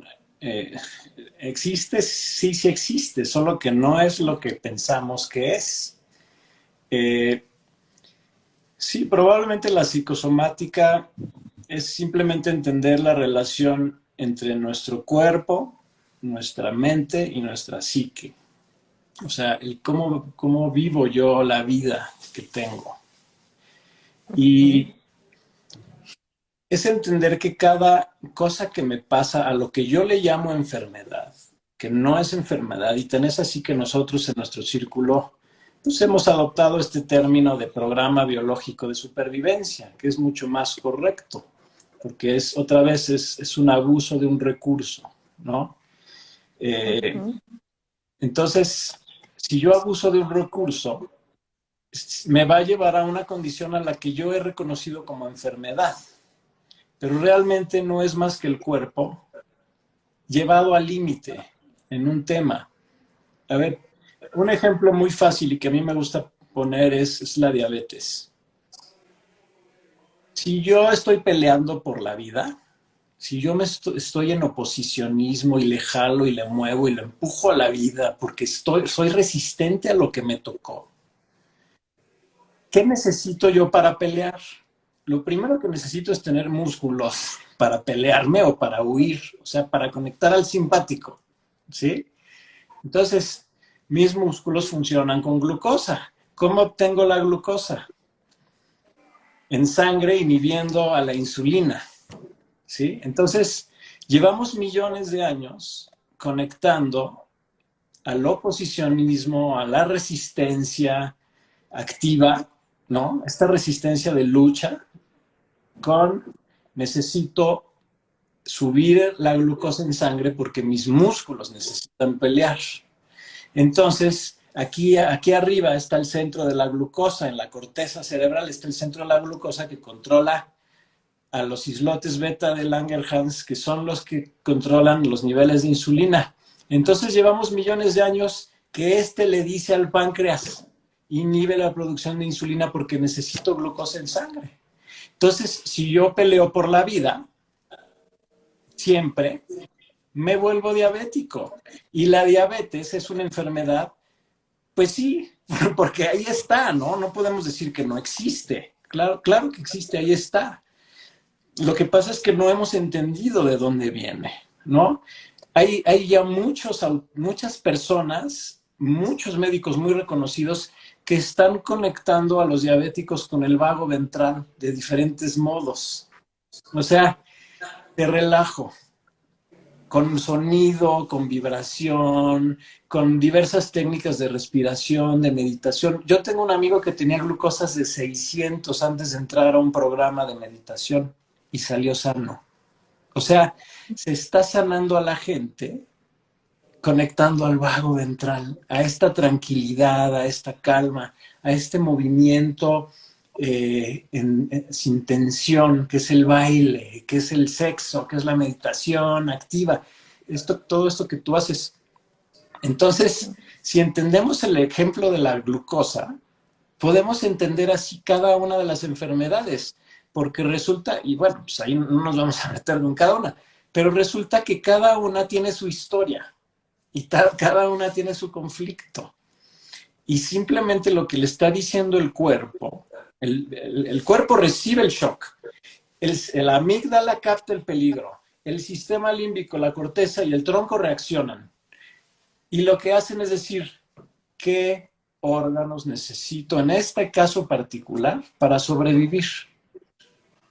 existe, sí, sí existe, solo que no es lo que pensamos que es. Eh, sí, probablemente la psicosomática es simplemente entender la relación entre nuestro cuerpo, nuestra mente y nuestra psique. O sea, el cómo vivo yo la vida que tengo. Ujú. Y es entender que cada cosa que me pasa, a lo que yo le llamo enfermedad, que no es enfermedad, y tan es así que nosotros en nuestro círculo pues hemos adoptado este término de programa biológico de supervivencia, que es mucho más correcto, porque otra vez es un abuso de un recurso, ¿no? Eh, Ujú. entonces, si yo abuso de un recurso, me va a llevar a una condición a la que yo he reconocido como enfermedad, pero realmente no es más que el cuerpo llevado al límite en un tema. A ver, un ejemplo muy fácil y que a mí me gusta poner es la diabetes. Si yo estoy peleando por la vida, si yo estoy en oposicionismo y le jalo y le muevo y le empujo a la vida porque soy resistente a lo que me tocó, ¿qué necesito yo para pelear? Lo primero que necesito es tener músculos para pelearme o para huir, o sea, para conectar al simpático, ¿sí? Entonces, mis músculos funcionan con glucosa. ¿Cómo obtengo la glucosa? En sangre inhibiendo a la insulina, ¿sí? Entonces, llevamos millones de años conectando al oposicionismo, a la resistencia activa, ¿no? Esta resistencia de lucha con necesito subir la glucosa en sangre porque mis músculos necesitan pelear. Entonces, aquí arriba está el centro de la glucosa, en la corteza cerebral está el centro de la glucosa que controla a los islotes beta de Langerhans, que son los que controlan los niveles de insulina. Entonces llevamos millones de años que le dice al páncreas, inhibe la producción de insulina porque necesito glucosa en sangre. Entonces, si yo peleo por la vida, siempre me vuelvo diabético. Y la diabetes es una enfermedad, pues sí, porque ahí está, ¿no? No podemos decir que no existe. Claro, claro que existe, ahí está. Lo que pasa es que no hemos entendido de dónde viene, ¿no? Hay ya muchas personas, muchos médicos muy reconocidos que están conectando a los diabéticos con el vago ventral de diferentes modos. O sea, de relajo, con sonido, con vibración, con diversas técnicas de respiración, de meditación. Yo tengo un amigo que tenía glucosas de 600 antes de entrar a un programa de meditación y salió sano. O sea, se está sanando a la gente conectando al vago ventral, a esta tranquilidad, a esta calma, a este movimiento sin tensión, que es el baile, que es el sexo, que es la meditación activa, todo esto que tú haces. Entonces, si entendemos el ejemplo de la glucosa, podemos entender así cada una de las enfermedades, porque resulta, y bueno, pues ahí no nos vamos a meter en cada una, pero resulta que cada una tiene su historia. y cada una tiene su conflicto. Y simplemente lo que le está diciendo el cuerpo, el cuerpo recibe el shock, el amígdala capta el peligro, el sistema límbico, la corteza y el tronco reaccionan. Y lo que hacen es decir, ¿qué órganos necesito en este caso particular para sobrevivir?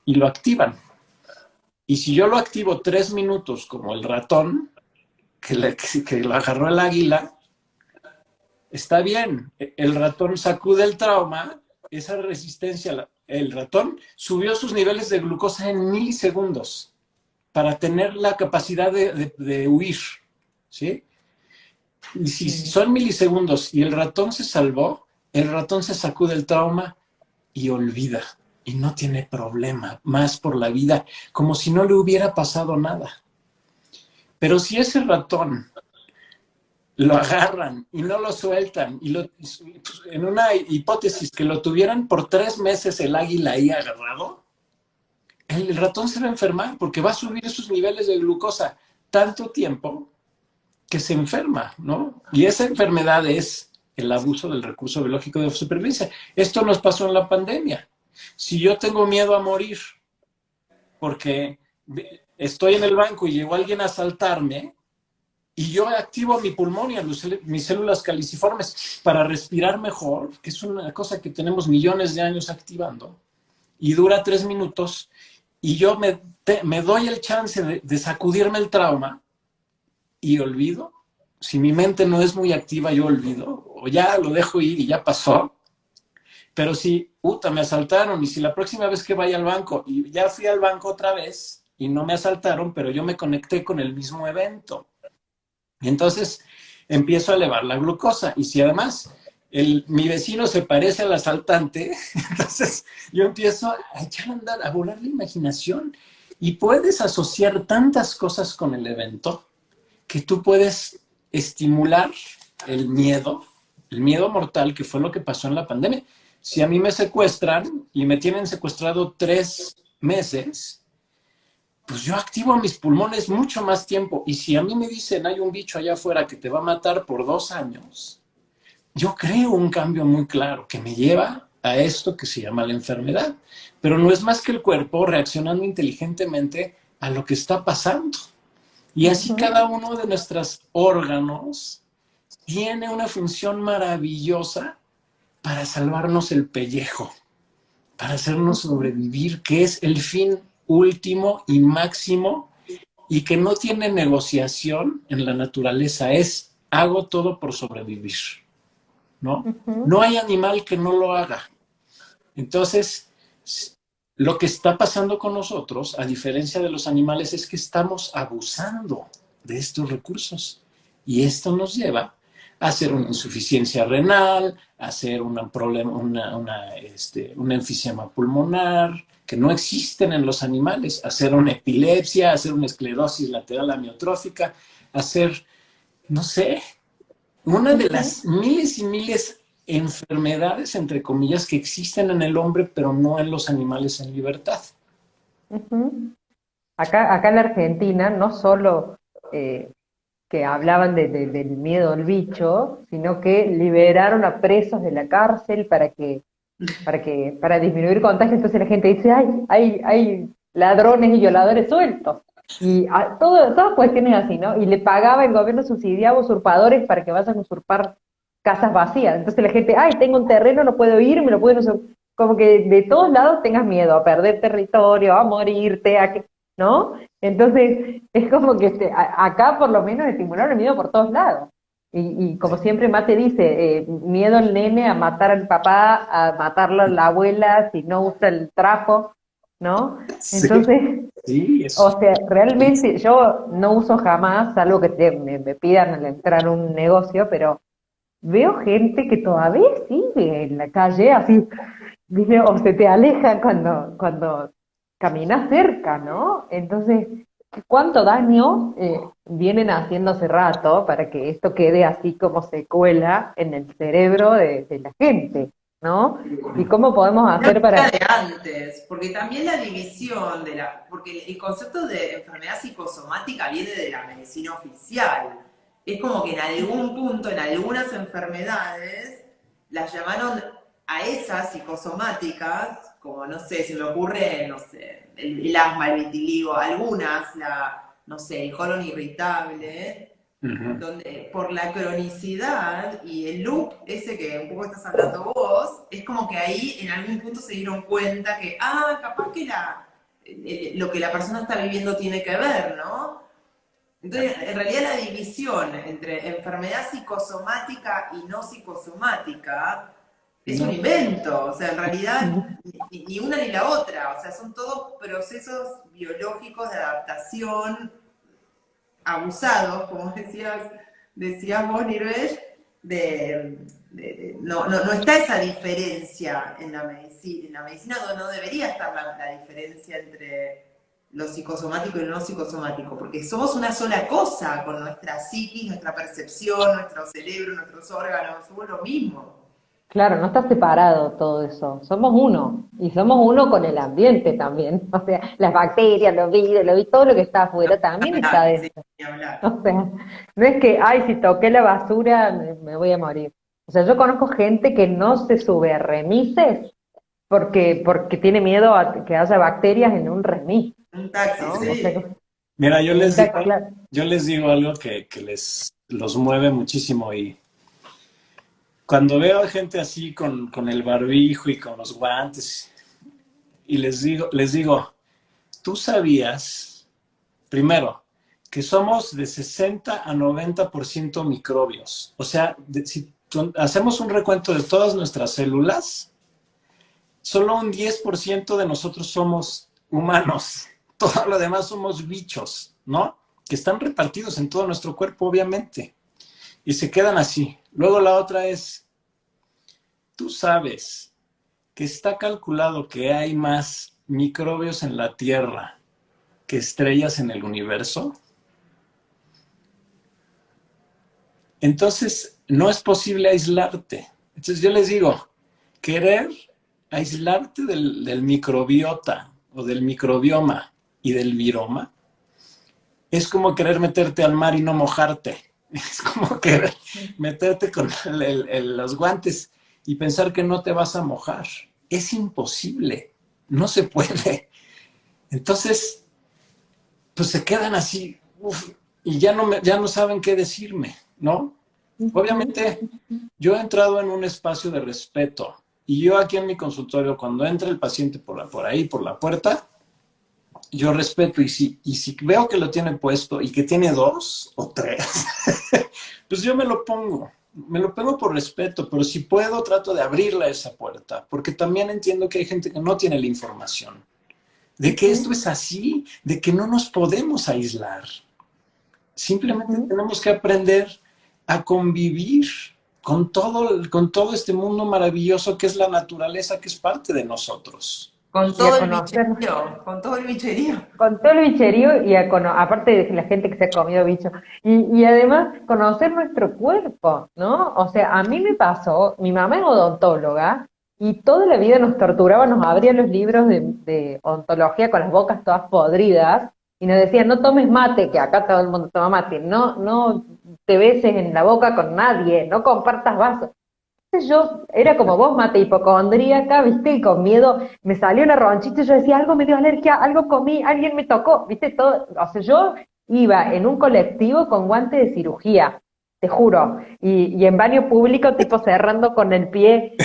Y lo activan. Y si yo lo activo 3 minutos como el ratón, que lo agarró el águila, está bien. El ratón sacude el trauma, esa resistencia, el ratón subió sus niveles de glucosa en milisegundos para tener la capacidad de huir, ¿sí? Y si son milisegundos y el ratón se salvó, el ratón se sacude el trauma y olvida. Y no tiene problema más por la vida, como si no le hubiera pasado nada. Pero si ese ratón lo agarran y no lo sueltan, en una hipótesis que lo tuvieran por 3 meses el águila ahí agarrado, el ratón se va a enfermar porque va a subir sus niveles de glucosa tanto tiempo que se enferma, ¿no? Y esa enfermedad es el abuso del recurso biológico de supervivencia. Esto nos pasó en la pandemia. Si yo tengo miedo a morir porque estoy en el banco y llegó alguien a asaltarme y yo activo mi pulmón y mis células caliciformes para respirar mejor, que es una cosa que tenemos millones de años activando, y dura 3 minutos, y yo me doy el chance de sacudirme el trauma y olvido. Si mi mente no es muy activa, yo olvido, o ya lo dejo ir y ya pasó. Pero si, me asaltaron, y si la próxima vez que vaya al banco, y ya fui al banco otra vez, y no me asaltaron, pero yo me conecté con el mismo evento. Y entonces empiezo a elevar la glucosa. Y si además mi vecino se parece al asaltante, entonces yo empiezo a echar a andar, a volar la imaginación. Y puedes asociar tantas cosas con el evento que tú puedes estimular el miedo mortal, que fue lo que pasó en la pandemia. Si a mí me secuestran y me tienen secuestrado 3 meses, pues yo activo mis pulmones mucho más tiempo. Y si a mí me dicen, hay un bicho allá afuera que te va a matar por 2 años, yo creo un cambio muy claro que me lleva a esto que se llama la enfermedad. Pero no es más que el cuerpo reaccionando inteligentemente a lo que está pasando. Y así cada uno de nuestros órganos tiene una función maravillosa para salvarnos el pellejo, para hacernos sobrevivir, que es el fin último y máximo, y que no tiene negociación en la naturaleza, es hago todo por sobrevivir, ¿no? No hay animal que no lo haga. Entonces, lo que está pasando con nosotros, a diferencia de los animales, es que estamos abusando de estos recursos. Y esto nos lleva a hacer una insuficiencia renal, a hacer un enfisema pulmonar, que no existen en los animales, a hacer una epilepsia, a hacer una esclerosis lateral amiotrófica, a hacer, no sé, una de las miles y miles enfermedades, entre comillas, que existen en el hombre, pero no en los animales en libertad. Acá en la Argentina, no solo que hablaban del miedo al bicho, sino que liberaron a presos de la cárcel para disminuir contagios. Entonces la gente dice, hay ladrones y violadores sueltos. Y todas cuestiones así, ¿no? Y le pagaba el gobierno, subsidiaba usurpadores para que vayan a usurpar casas vacías. Entonces la gente, tengo un terreno, no puedo ir, me lo pueden usurpar. Como que de todos lados tengas miedo a perder territorio, a morirte, ¿no? Entonces es como que acá por lo menos estimularon el miedo por todos lados. Y como siempre Mate dice, miedo al nene a matar al papá, a matarlo a la abuela si no usa el trapo, ¿no? Entonces, sí, o sea, realmente yo no uso jamás, salvo que me pidan al entrar a un negocio, pero veo gente que todavía sigue en la calle así, dice, o se te aleja cuando caminas cerca, ¿no? Entonces, ¿cuánto daño vienen haciendo hace rato para que esto quede así como secuela en el cerebro de la gente, ¿no? ¿Y cómo podemos hacer para...? De antes, porque también la división porque el concepto de enfermedad psicosomática viene de la medicina oficial. es como que en algún punto, en algunas enfermedades, las llamaron a esas psicosomáticas, como no sé, se me ocurre, no sé, el asma, el vitiligo, algunas, no sé, el colon irritable, Ujú. donde por la cronicidad y el loop ese que un poco estás hablando vos, es como que ahí en algún punto se dieron cuenta que, capaz que lo que la persona está viviendo tiene que ver, ¿no? Entonces, en realidad la división entre enfermedad psicosomática y no psicosomática es un No, invento, o sea, en realidad ni una ni la otra, o sea, son todos procesos biológicos de adaptación abusados, como decías vos, Nirvesh, no está esa diferencia en la medicina. En la medicina no debería estar la diferencia entre lo psicosomático y lo no psicosomático, porque somos una sola cosa con nuestra psiquis, nuestra percepción, nuestro cerebro, nuestros órganos, somos lo mismo. Claro, no está separado todo eso, somos uno, y somos uno con el ambiente también, o sea, las bacterias, los virus, todo lo que está afuera también está Hablar, sí, dentro, ni hablar. o sea, no es que, ay, si toqué la basura me voy a morir. O sea, yo conozco gente que no se sube a remises porque tiene miedo a que haya bacterias en un remis, Un taxi, ¿no? O sea, sí. mira, en un claro. yo les digo algo que los mueve muchísimo y cuando veo a gente así con el barbijo y con los guantes y les digo, ¿tú sabías, primero, que somos de 60 a 90% microbios? O sea, si hacemos un recuento de todas nuestras células, solo un 10% de nosotros somos humanos. Todo lo demás somos bichos, ¿no? Que están repartidos en todo nuestro cuerpo, obviamente. Y se quedan así. Luego la otra es, tú sabes que está calculado que hay más microbios en la Tierra que estrellas en el universo. Entonces, no es posible aislarte. Entonces, yo les digo, querer aislarte del microbiota o del microbioma y del viroma es como querer meterte al mar y no mojarte. Es como querer meterte con los guantes y pensar que no te vas a mojar. Es imposible. No se puede. Entonces, pues se quedan así uf, y ya no saben qué decirme, ¿no? Ujú. Obviamente, yo he entrado en un espacio de respeto y yo aquí en mi consultorio, cuando entra el paciente por ahí, por la puerta, yo respeto y si veo que lo tiene puesto y que tiene 2 o 3, pues yo me lo pongo por respeto, pero si puedo trato de abrirle esa puerta, porque también entiendo que hay gente que no tiene la información, de que esto Ujú. es así, de que no nos podemos aislar. Simplemente Ujú. tenemos que aprender a convivir con todo este mundo maravilloso que es la naturaleza, que es parte de nosotros. Con Y a todo el conocer. bicherío, con todo el bicherío. Con todo el bicherío y aparte de la gente que se ha comido bicho. Y además conocer nuestro cuerpo, ¿no? O sea, a mí me pasó, mi mamá es odontóloga y toda la vida nos torturaba, nos abría los libros de odontología con las bocas todas podridas y nos decía, no tomes mate, que acá todo el mundo toma mate, no te beses en la boca con nadie, no compartas vasos. Yo era como vos, mate, hipocondríaca, ¿viste? Y con miedo me salió una ronchita y yo decía, algo me dio alergia, algo comí, alguien me tocó, ¿viste? Todo, o sea, yo iba en un colectivo con guante de cirugía, te juro, y en baño público, tipo cerrando con el pie.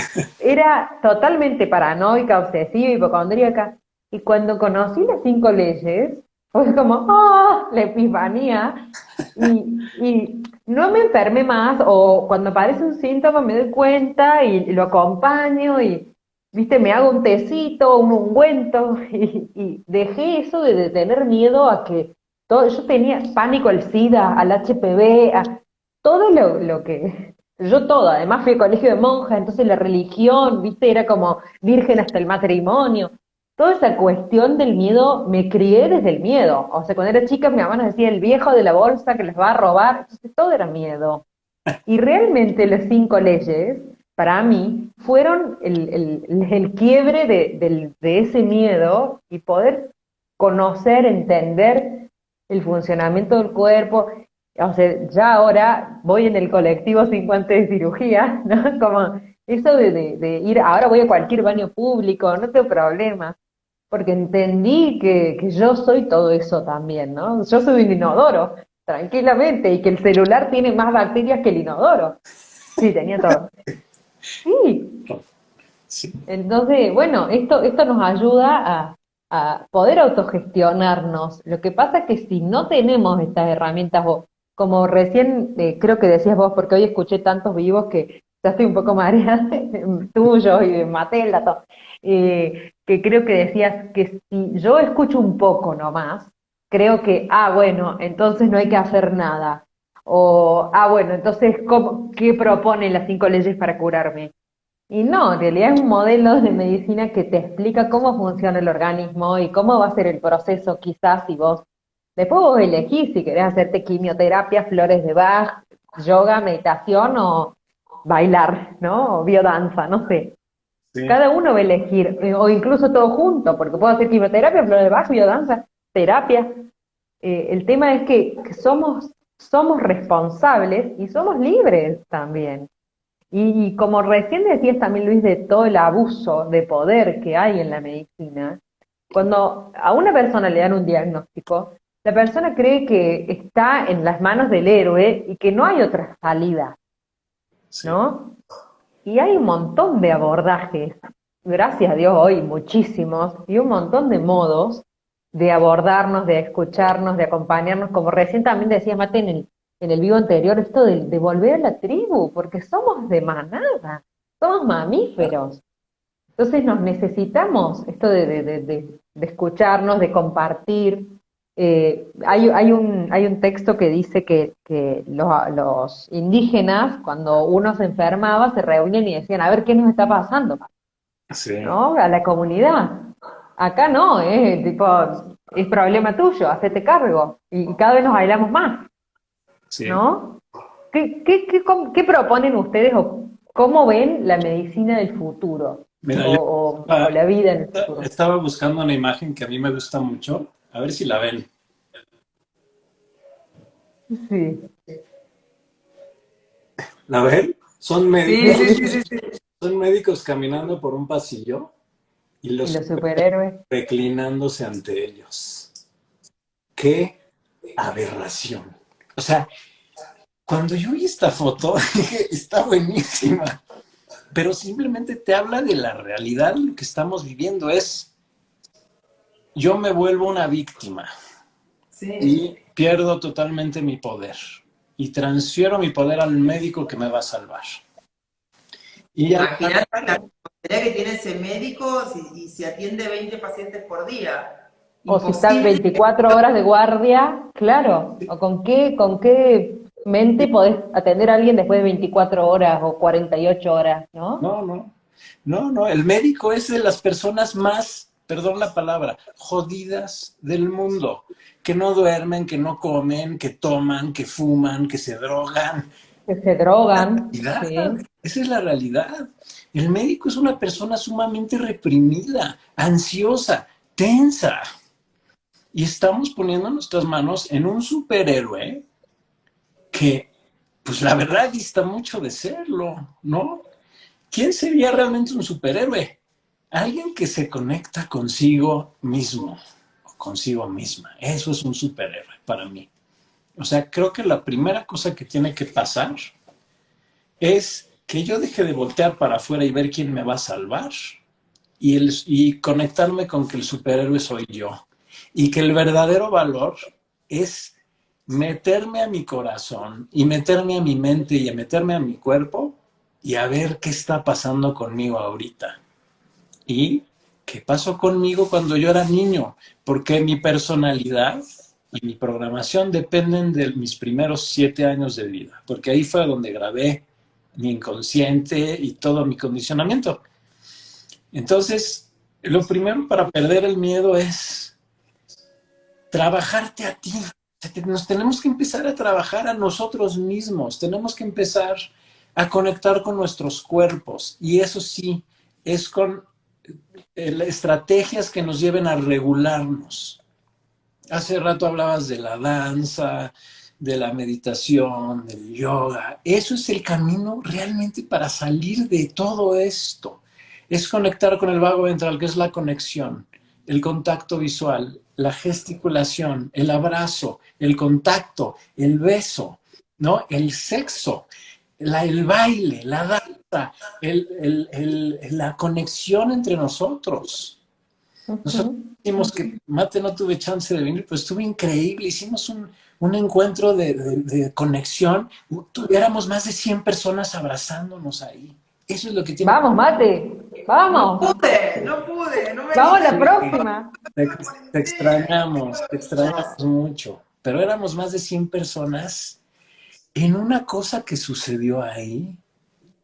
Era totalmente paranoica, obsesiva, hipocondríaca. Y cuando conocí las 5 leyes, fue como, ¡ah! La epifanía. Y no me enferme más o cuando aparece un síntoma me doy cuenta y lo acompaño y, viste, me hago un tecito, un ungüento y dejé eso de tener miedo a que todo, yo tenía pánico al SIDA, al HPV, a todo lo que, yo todo, además fui a colegio de monjas, entonces la religión, viste, era como virgen hasta el matrimonio. Toda esa cuestión del miedo, me crié desde el miedo. O sea, cuando era chica mi mamá nos decía el viejo de la bolsa que les va a robar, entonces todo era miedo. Y realmente las 5 leyes, para mí, fueron el quiebre de ese miedo y poder conocer, entender el funcionamiento del cuerpo. O sea, ya ahora voy en el colectivo sin guantes de cirugía, ¿no? Como eso de ir, ahora voy a cualquier baño público, no tengo problema, porque entendí que yo soy todo eso también, ¿no? Yo soy un inodoro, tranquilamente, y que el celular tiene más bacterias que el inodoro. Sí, tenía todo. Sí, Sí, entonces, bueno, esto nos ayuda a poder autogestionarnos. Lo que pasa es que si no tenemos estas herramientas, o como recién creo que decías vos, porque hoy escuché tantos vivos que ya estoy un poco mareada, tuyo y de Matela, todo, que creo que decías que si yo escucho un poco nomás, creo que, bueno, entonces no hay que hacer nada. O, bueno, entonces, ¿qué proponen las 5 leyes para curarme? Y no, en realidad es un modelo de medicina que te explica cómo funciona el organismo y cómo va a ser el proceso, quizás si vos, después vos elegís si querés hacerte quimioterapia, flores de Bach, yoga, meditación o bailar, ¿no? O biodanza, no sé. sí, Cada uno va a elegir, o incluso todo junto, porque puedo hacer quimioterapia, flores de Bach, biodanza, terapia. El tema es que somos responsables y somos libres también. Y como recién decías también, Luis, de todo el abuso de poder que hay en la medicina, cuando a una persona le dan un diagnóstico, la persona cree que está en las manos del héroe y que no hay otra salida, sí. ¿no? Y hay un montón de abordajes, gracias a Dios hoy muchísimos, y un montón de modos de abordarnos, de escucharnos, de acompañarnos, como recién también decías, Mate, en el vivo anterior, esto de volver a la tribu, porque somos de manada, somos mamíferos. Entonces nos necesitamos esto de escucharnos, de compartir. Hay un texto que dice que los indígenas, cuando uno se enfermaba, se reunían y decían, a ver qué nos está pasando, Sí, ¿no? A la comunidad. Acá no, tipo, es problema tuyo, hacete cargo. Y cada vez nos aislamos más, sí. ¿no? ¿Qué proponen ustedes o cómo ven la medicina del futuro Mira, o, yo o la vida en el futuro? estaba buscando una imagen que a mí me gusta mucho. A ver si la ven. Sí, ¿La ven? Sí, sí, sí, sí, sí. Son médicos caminando por un pasillo y y los los superhéroes. reclinándose ante ellos. ¡Qué aberración! O sea, cuando yo vi esta foto, dije, está buenísima, pero simplemente te habla de la realidad, lo que estamos viviendo es, yo me vuelvo una víctima Sí. y pierdo totalmente mi poder y transfiero mi poder al médico que me va a salvar. Y al Imagínate la responsabilidad que tiene ese médico y se atiende 20 pacientes por día. O si están Imposible. 24 horas de guardia, claro. ¿O con qué mente podés atender a alguien después de 24 horas o 48 horas, ¿no? no, no, no, no, el médico es de las personas más, perdón la palabra, jodidas del mundo, que no duermen, que no comen, que toman, que fuman, que se drogan. Que se drogan, Realidad, sí. esa es la realidad. El médico es una persona sumamente reprimida, ansiosa, tensa. Y estamos poniendo nuestras manos en un superhéroe que, pues la verdad, dista mucho de serlo, ¿no? ¿Quién sería realmente un superhéroe? Alguien que se conecta consigo mismo o consigo misma. Eso es un superhéroe para mí. O sea, creo que la primera cosa que tiene que pasar es que yo deje de voltear para afuera y ver quién me va a salvar y conectarme con que el superhéroe soy yo. Y que el verdadero valor es meterme a mi corazón y meterme a mi mente y a meterme a mi cuerpo y a ver qué está pasando conmigo ahorita. Y qué pasó conmigo cuando yo era niño, porque mi personalidad y mi programación dependen de mis primeros 7 años de vida, porque ahí fue donde grabé mi inconsciente y todo mi condicionamiento. Entonces, lo primero para perder el miedo es trabajarte a ti. Nos tenemos que empezar a trabajar a nosotros mismos, tenemos que empezar a conectar con nuestros cuerpos y eso sí, es con estrategias que nos lleven a regularnos. Hace rato hablabas de la danza, de la meditación, del yoga. Eso es el camino realmente para salir de todo esto. Es conectar con el vago ventral, que es la conexión, el contacto visual, la gesticulación, el abrazo, el contacto, el beso, ¿no? El sexo, el baile, la danza, la conexión entre nosotros. Nosotros Ujú. decimos que, Mate, no tuve chance de venir, pues estuvo increíble. Hicimos un encuentro de conexión. Tuviéramos más de 100 personas abrazándonos ahí. Eso es lo que tiene. Vamos, Mate, No vamos, pude, no pude, no me vamos a animé. la próxima. Te, La te cuarentena, extrañamos, te extrañamos mucho. Pero éramos más de 100 personas en una cosa que sucedió ahí,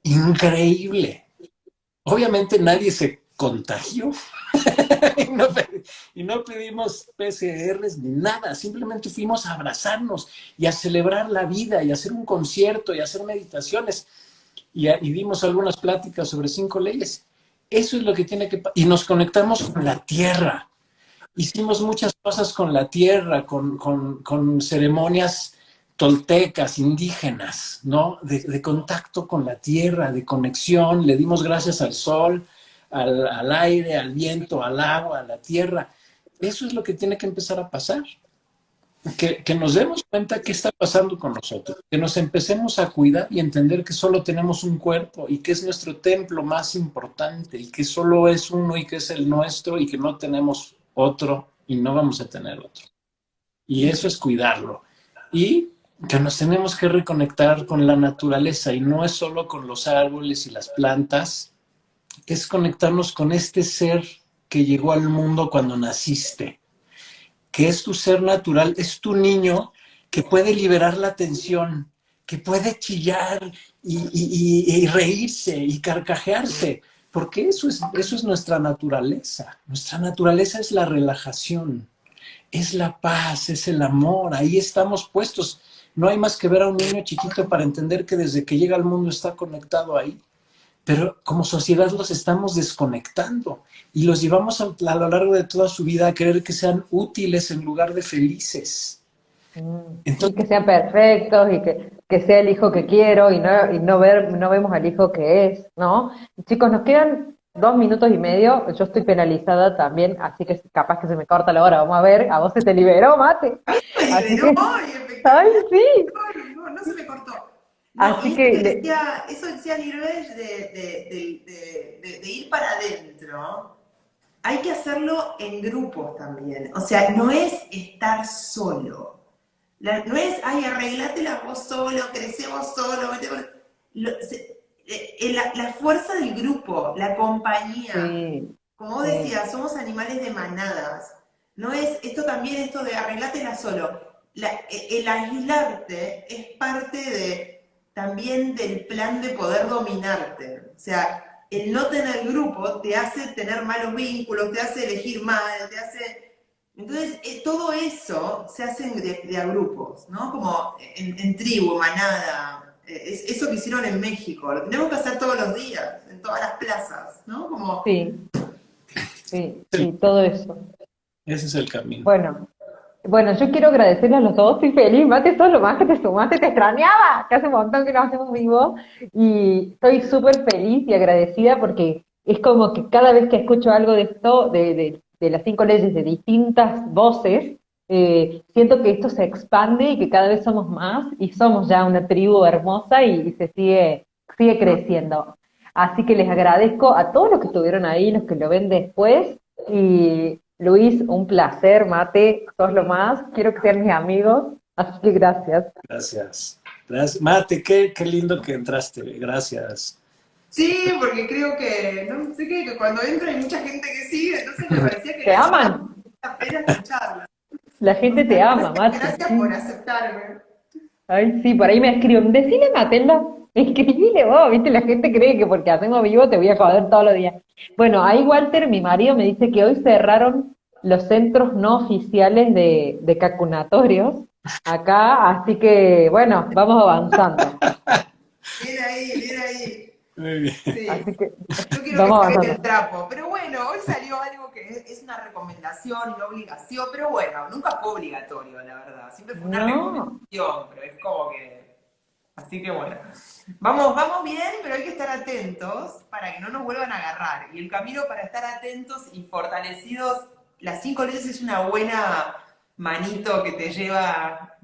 increíble. Obviamente nadie se contagió y no pedimos PCRs ni nada, simplemente fuimos a abrazarnos y a celebrar la vida y a hacer un concierto y a hacer meditaciones y dimos algunas pláticas sobre 5 leyes. Eso es lo que tiene que... Y nos conectamos con la tierra. Hicimos muchas cosas con la tierra, con ceremonias toltecas, indígenas, ¿no? De contacto con la tierra, de conexión. Le dimos gracias al sol, al aire, al viento, al agua, a la tierra. Eso es lo que tiene que empezar a pasar. Que nos demos cuenta qué está pasando con nosotros, que nos empecemos a cuidar y entender que solo tenemos un cuerpo y que es nuestro templo más importante y que solo es uno y que es el nuestro y que no tenemos otro y no vamos a tener otro. Y eso es cuidarlo. Y que nos tenemos que reconectar con la naturaleza y no es solo con los árboles y las plantas, es conectarnos con este ser que llegó al mundo cuando naciste, que es tu ser natural, es tu niño que puede liberar la tensión, que puede chillar y reírse y carcajearse, porque eso es nuestra naturaleza. Nuestra naturaleza es la relajación, es la paz, es el amor, ahí estamos puestos. No hay más que ver a un niño chiquito para entender que desde que llega al mundo está conectado ahí. Pero como sociedad los estamos desconectando y los llevamos a lo largo de toda su vida a querer que sean útiles en lugar de felices. Y Entonces, que sean perfectos y que sea el hijo que quiero y no ver, no vemos al hijo que es, ¿no? Chicos, nos quedan 2 minutos y medio, yo estoy penalizada también, así que capaz que se me corta la hora, vamos a ver, a vos se te liberó, Mate. me Así liberó, que, ay, ay, espectacular. sí, No, no se me cortó. No, así y que, eso decía Nirvesh de ir para adentro, hay que hacerlo en grupos también. O sea, no es estar solo. No es, ay, arreglátela vos solo, crecemos solo. La fuerza del grupo, la compañía. sí, Como vos sí, decías, somos animales de manadas. No es esto también, esto de arreglátela solo. El aislarte es parte también del plan de poder dominarte. O sea, el no tener grupo te hace tener malos vínculos, te hace elegir mal, te hace... Entonces, todo eso se hace de a grupos, ¿no? Como en tribu, manada. Eso que hicieron en México. Lo tenemos que hacer todos los días, en todas las plazas, ¿no? Como sí, sí, sí, todo eso. ese es el camino. Bueno, bueno, yo quiero agradecerle a los dos, estoy feliz, Mate, todo lo más que te sumaste, te extrañaba, que hace un montón que no hacemos vivo, y estoy súper feliz y agradecida porque es como que cada vez que escucho algo de esto, de las 5 leyes de distintas voces, siento que esto se expande y que cada vez somos más y somos ya una tribu hermosa y se sigue creciendo. Así que les agradezco a todos los que estuvieron ahí, los que lo ven después, y Luis, un placer, Mate, sos lo más, quiero que sean mis amigos, así que gracias. Gracias. Gracias. Mate, qué lindo que entraste. Gracias. sí, porque creo que, no sé qué, que cuando entra hay mucha gente que sigue, entonces me parecía que ¿Te les iba a aman? la pena escucharla. La O gente te sea, ama, gracias, Mate, gracias por sí. aceptarme. Ay, sí, por ahí me escriben, decile Matenda, escribile vos, viste, la gente cree que porque hacemos vivo te voy a joder todos los días. Bueno, ahí Walter, mi marido, me dice que hoy cerraron los centros no oficiales de cacunatorios acá, así que bueno, vamos avanzando. Bien ahí, bien ahí. Muy bien. Sí. Así que Yo quiero que vamos saquen el avanzando. trapo. Pero bueno, hoy salió algo que es una recomendación y no obligación. Pero bueno, nunca fue obligatorio, la verdad. Siempre fue una No, recomendación, pero es como que. Así que bueno. Vamos bien, pero hay que estar atentos para que no nos vuelvan a agarrar. Y el camino para estar atentos y fortalecidos, las 5 leyes es una buena manito que te lleva